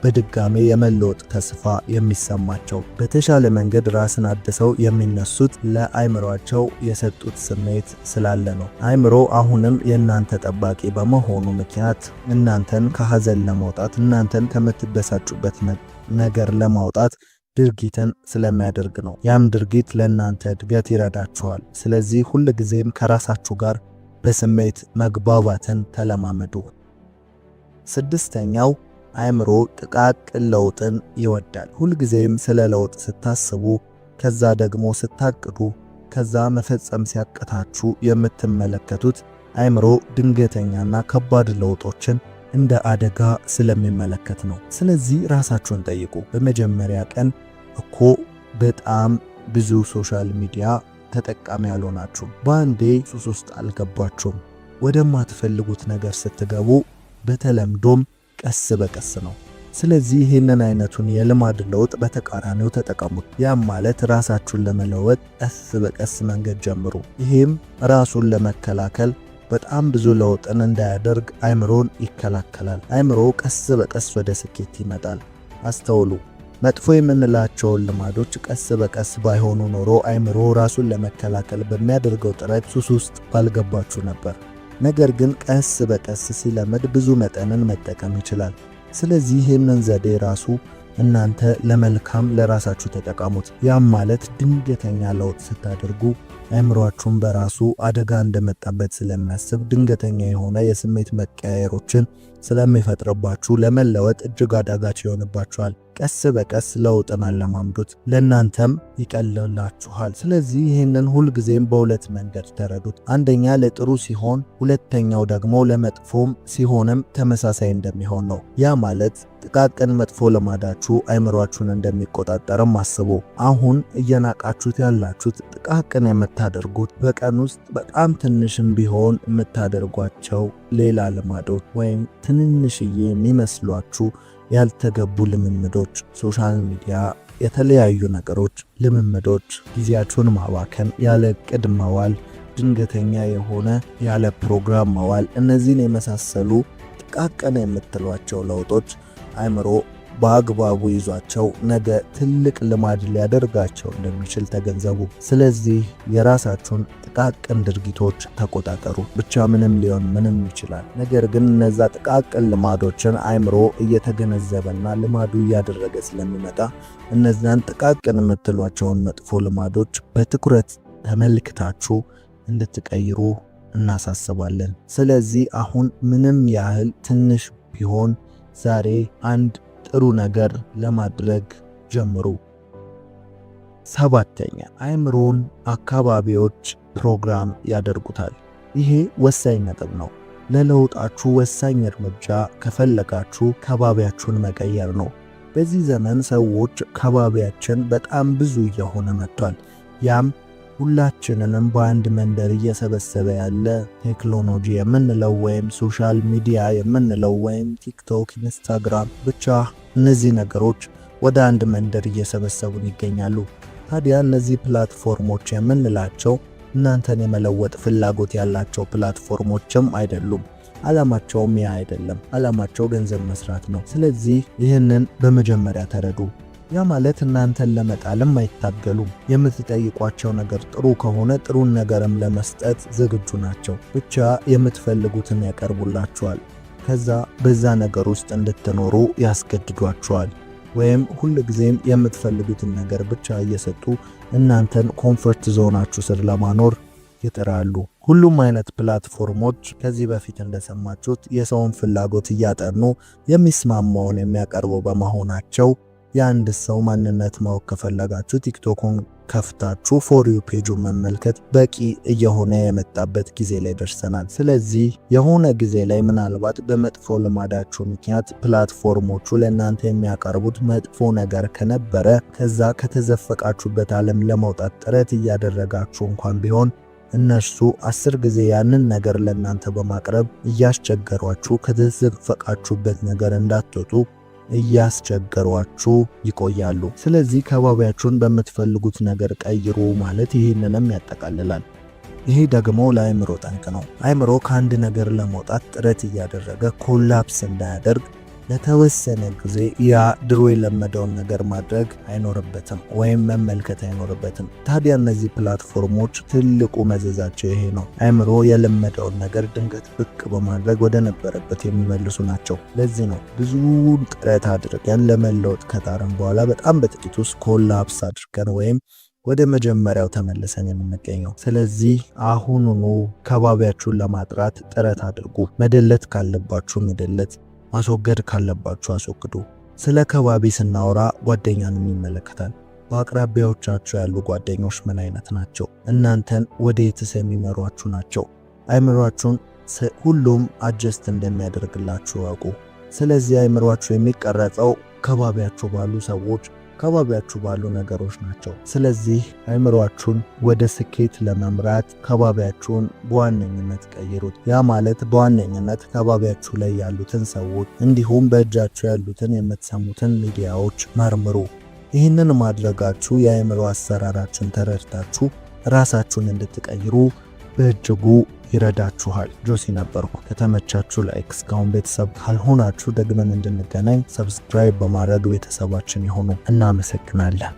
በድጋሜ የመለወጥ ተስፋ የሚሰማቸው። በተሻለ መንገድ ራስን አድሰው የሚነሱት ለአእምሮአቸው የሰጡት ስሜት ስላለ ነው። አእምሮ አሁንም የእናንተ ጠባቂ በመሆኑ ምክንያት እናንተን ከሐዘን ለማውጣት እናንተን ከምትበሳጩበት ነገር ለማውጣት ድርጊትን ስለሚያደርግ ነው። ያም ድርጊት ለእናንተ እድገት ይረዳችኋል። ስለዚህ ሁል ጊዜም ከራሳችሁ ጋር በስሜት መግባባትን ተለማመዱ። ስድስተኛው አእምሮ ጥቃቅን ለውጥን ይወዳል። ሁል ጊዜም ስለ ለውጥ ስታስቡ፣ ከዛ ደግሞ ስታቅዱ፣ ከዛ መፈጸም ሲያቅታችሁ የምትመለከቱት አእምሮ ድንገተኛና ከባድ ለውጦችን እንደ አደጋ ስለሚመለከት ነው። ስለዚህ ራሳችሁን ጠይቁ። በመጀመሪያ ቀን እኮ በጣም ብዙ ሶሻል ሚዲያ ተጠቃሚ ያልሆናችሁም፣ በአንዴ ሱስ ውስጥ አልገባችሁም። ወደማትፈልጉት ነገር ስትገቡ በተለምዶም ቀስ በቀስ ነው። ስለዚህ ይህንን አይነቱን የልማድ ለውጥ በተቃራኒው ተጠቀሙት። ያም ማለት ራሳችሁን ለመለወጥ ቀስ በቀስ መንገድ ጀምሩ። ይህም ራሱን ለመከላከል በጣም ብዙ ለውጥን እንዳያደርግ አእምሮን ይከላከላል። አእምሮ ቀስ በቀስ ወደ ስኬት ይመጣል። አስተውሉ። መጥፎ የምንላቸውን ልማዶች ቀስ በቀስ ባይሆኑ ኖሮ አእምሮ ራሱን ለመከላከል በሚያደርገው ጥረት ሱስ ውስጥ ባልገባችሁ ነበር። ነገር ግን ቀስ በቀስ ሲለመድ ብዙ መጠንን መጠቀም ይችላል። ስለዚህ ይህንን ዘዴ ራሱ እናንተ ለመልካም ለራሳችሁ ተጠቀሙት። ያም ማለት ድንገተኛ ለውጥ ስታደርጉ አእምሯችሁን በራሱ አደጋ እንደመጣበት ስለሚያስብ ድንገተኛ የሆነ የስሜት መቀያየሮችን ስለሚፈጥርባችሁ ለመለወጥ እጅግ አዳጋች ይሆንባችኋል። ቀስ በቀስ ለውጥን አለማምዱት፣ ለእናንተም ይቀልላችኋል። ስለዚህ ይህንን ሁልጊዜም በሁለት መንገድ ተረዱት። አንደኛ ለጥሩ ሲሆን፣ ሁለተኛው ደግሞ ለመጥፎም ሲሆንም ተመሳሳይ እንደሚሆን ነው። ያ ማለት ጥቃቅን መጥፎ ልማዳችሁ አእምሯችሁን እንደሚቆጣጠርም አስቡ። አሁን እየናቃችሁት ያላችሁት ጥቃቅን የምታደርጉት በቀን ውስጥ በጣም ትንሽም ቢሆን የምታደርጓቸው ሌላ ልማዶች ወይም ትንንሽዬ የሚመስሏችሁ ያልተገቡ ልምምዶች፣ ሶሻል ሚዲያ፣ የተለያዩ ነገሮች፣ ልምምዶች፣ ጊዜያችሁን ማባከን፣ ያለ ዕቅድ መዋል፣ ድንገተኛ የሆነ ያለ ፕሮግራም መዋል፣ እነዚህን የመሳሰሉ ጥቃቅን የምትሏቸው ለውጦች አእምሮ በአግባቡ ይዟቸው ነገ ትልቅ ልማድ ሊያደርጋቸው እንደሚችል ተገንዘቡ። ስለዚህ የራሳችሁን ጥቃቅን ድርጊቶች ተቆጣጠሩ። ብቻ ምንም ይችላል። ነገር ግን እነዛ ጥቃቅን ልማዶችን አእምሮ እየተገነዘበና ልማዱ እያደረገ ስለሚመጣ እነዛን ጥቃቅን የምትሏቸውን መጥፎ ልማዶች በትኩረት ተመልክታችሁ እንድትቀይሩ እናሳስባለን። ስለዚህ አሁን ምንም ያህል ትንሽ ቢሆን ዛሬ አንድ ጥሩ ነገር ለማድረግ ጀምሩ። 7ኛ አእምሮን አካባቢዎች ፕሮግራም ያደርጉታል። ይሄ ወሳኝ ነጥብ ነው። ለለውጣችሁ ወሳኝ እርምጃ ከፈለጋችሁ ከባቢያችሁን መቀየር ነው። በዚህ ዘመን ሰዎች ከባቢያችን በጣም ብዙ እየሆነ መጥቷል። ያም ሁላችንንም በአንድ መንደር እየሰበሰበ ያለ ቴክኖሎጂ የምንለው ወይም ሶሻል ሚዲያ የምንለው ወይም ቲክቶክ፣ ኢንስታግራም ብቻ እነዚህ ነገሮች ወደ አንድ መንደር እየሰበሰቡን ይገኛሉ። ታዲያ እነዚህ ፕላትፎርሞች የምንላቸው እናንተን የመለወጥ ፍላጎት ያላቸው ፕላትፎርሞችም አይደሉም። ዓላማቸውም ያ አይደለም። ዓላማቸው ገንዘብ መስራት ነው። ስለዚህ ይህንን በመጀመሪያ ተረዱ። ያ ማለት እናንተን ለመጣልም አይታገሉም። የምትጠይቋቸው ነገር ጥሩ ከሆነ ጥሩን ነገርም ለመስጠት ዝግጁ ናቸው። ብቻ የምትፈልጉትን ያቀርቡላችኋል። ከዛ በዛ ነገር ውስጥ እንድትኖሩ ያስገድዷችኋል። ወይም ሁልጊዜም የምትፈልጉትን ነገር ብቻ እየሰጡ እናንተን ኮምፎርት ዞናችሁ ስር ለማኖር ይጥራሉ። ሁሉም አይነት ፕላትፎርሞች ከዚህ በፊት እንደሰማችሁት የሰውን ፍላጎት እያጠኑ የሚስማማውን የሚያቀርቡ በመሆናቸው የአንድ ሰው ማንነት ማወቅ ከፈለጋችሁ ቲክቶክን ከፍታችሁ ፎር ዩ ፔጁን መመልከት በቂ እየሆነ የመጣበት ጊዜ ላይ ደርሰናል። ስለዚህ የሆነ ጊዜ ላይ ምናልባት በመጥፎ ልማዳችሁ ምክንያት ፕላትፎርሞቹ ለእናንተ የሚያቀርቡት መጥፎ ነገር ከነበረ ከዛ ከተዘፈቃችሁበት ዓለም ለመውጣት ጥረት እያደረጋችሁ እንኳን ቢሆን እነርሱ 10 ጊዜ ያንን ነገር ለእናንተ በማቅረብ እያስቸገሯችሁ ከተዘፈቃችሁበት ነገር እንዳትወጡ እያስቸገሯችሁ ይቆያሉ። ስለዚህ ከባቢያችሁን በምትፈልጉት ነገር ቀይሩ ማለት ይህንንም ያጠቃልላል። ይሄ ደግሞ ለአእምሮ ጠንቅ ነው። አእምሮ ከአንድ ነገር ለመውጣት ጥረት እያደረገ ኮላፕስ እንዳያደርግ ለተወሰነ ጊዜ ያ ድሮ የለመደውን ነገር ማድረግ አይኖርበትም ወይም መመልከት አይኖርበትም። ታዲያ እነዚህ ፕላትፎርሞች ትልቁ መዘዛቸው ይሄ ነው። አእምሮ የለመደውን ነገር ድንገት ብቅ በማድረግ ወደ ነበረበት የሚመልሱ ናቸው። ለዚህ ነው ብዙ ጥረት አድርገን ለመለወጥ ከጣርን በኋላ በጣም በጥቂት ውስጥ ኮላፕስ አድርገን ወይም ወደ መጀመሪያው ተመልሰን የምንገኘው። ስለዚህ አሁኑኑ ከባቢያችሁን ለማጥራት ጥረት አድርጉ። መደለት ካለባችሁ መደለት፣ ማስወገድ ካለባችሁ አስወግዱ። ስለ ከባቢ ስናወራ ጓደኛንም ይመለከታል። በአቅራቢያዎቻችሁ ያሉ ጓደኞች ምን አይነት ናቸው? እናንተን ወዴትስ የሚመሯችሁ ናቸው? አእምሯችሁን ሁሉም አጀስት እንደሚያደርግላችሁ አውቁ። ስለዚህ አእምሯችሁ የሚቀረጸው ከባቢያችሁ ባሉ ሰዎች፣ ከባቢያችሁ ባሉ ነገሮች ናቸው። ስለዚህ አእምሯችሁን ወደ ስኬት ለመምራት ከባቢያችሁን በዋነኝነት ቀይሩት። ያ ማለት በዋነኝነት ከባቢያችሁ ላይ ያሉትን ሰዎች እንዲሁም በእጃችሁ ያሉትን የምትሰሙትን ሚዲያዎች መርምሩ። ይህንን ማድረጋችሁ የአእምሮ አሰራራችሁን ተረድታችሁ ራሳችሁን እንድትቀይሩ በእጅጉ ይረዳችኋል። ጆሲ ነበርኩ። ከተመቻችሁ ላይክ፣ እስካሁን ቤተሰብ ካልሆናችሁ ደግመን እንድንገናኝ ሰብስክራይብ በማድረግ ቤተሰባችን ይሁኑ። እናመሰግናለን።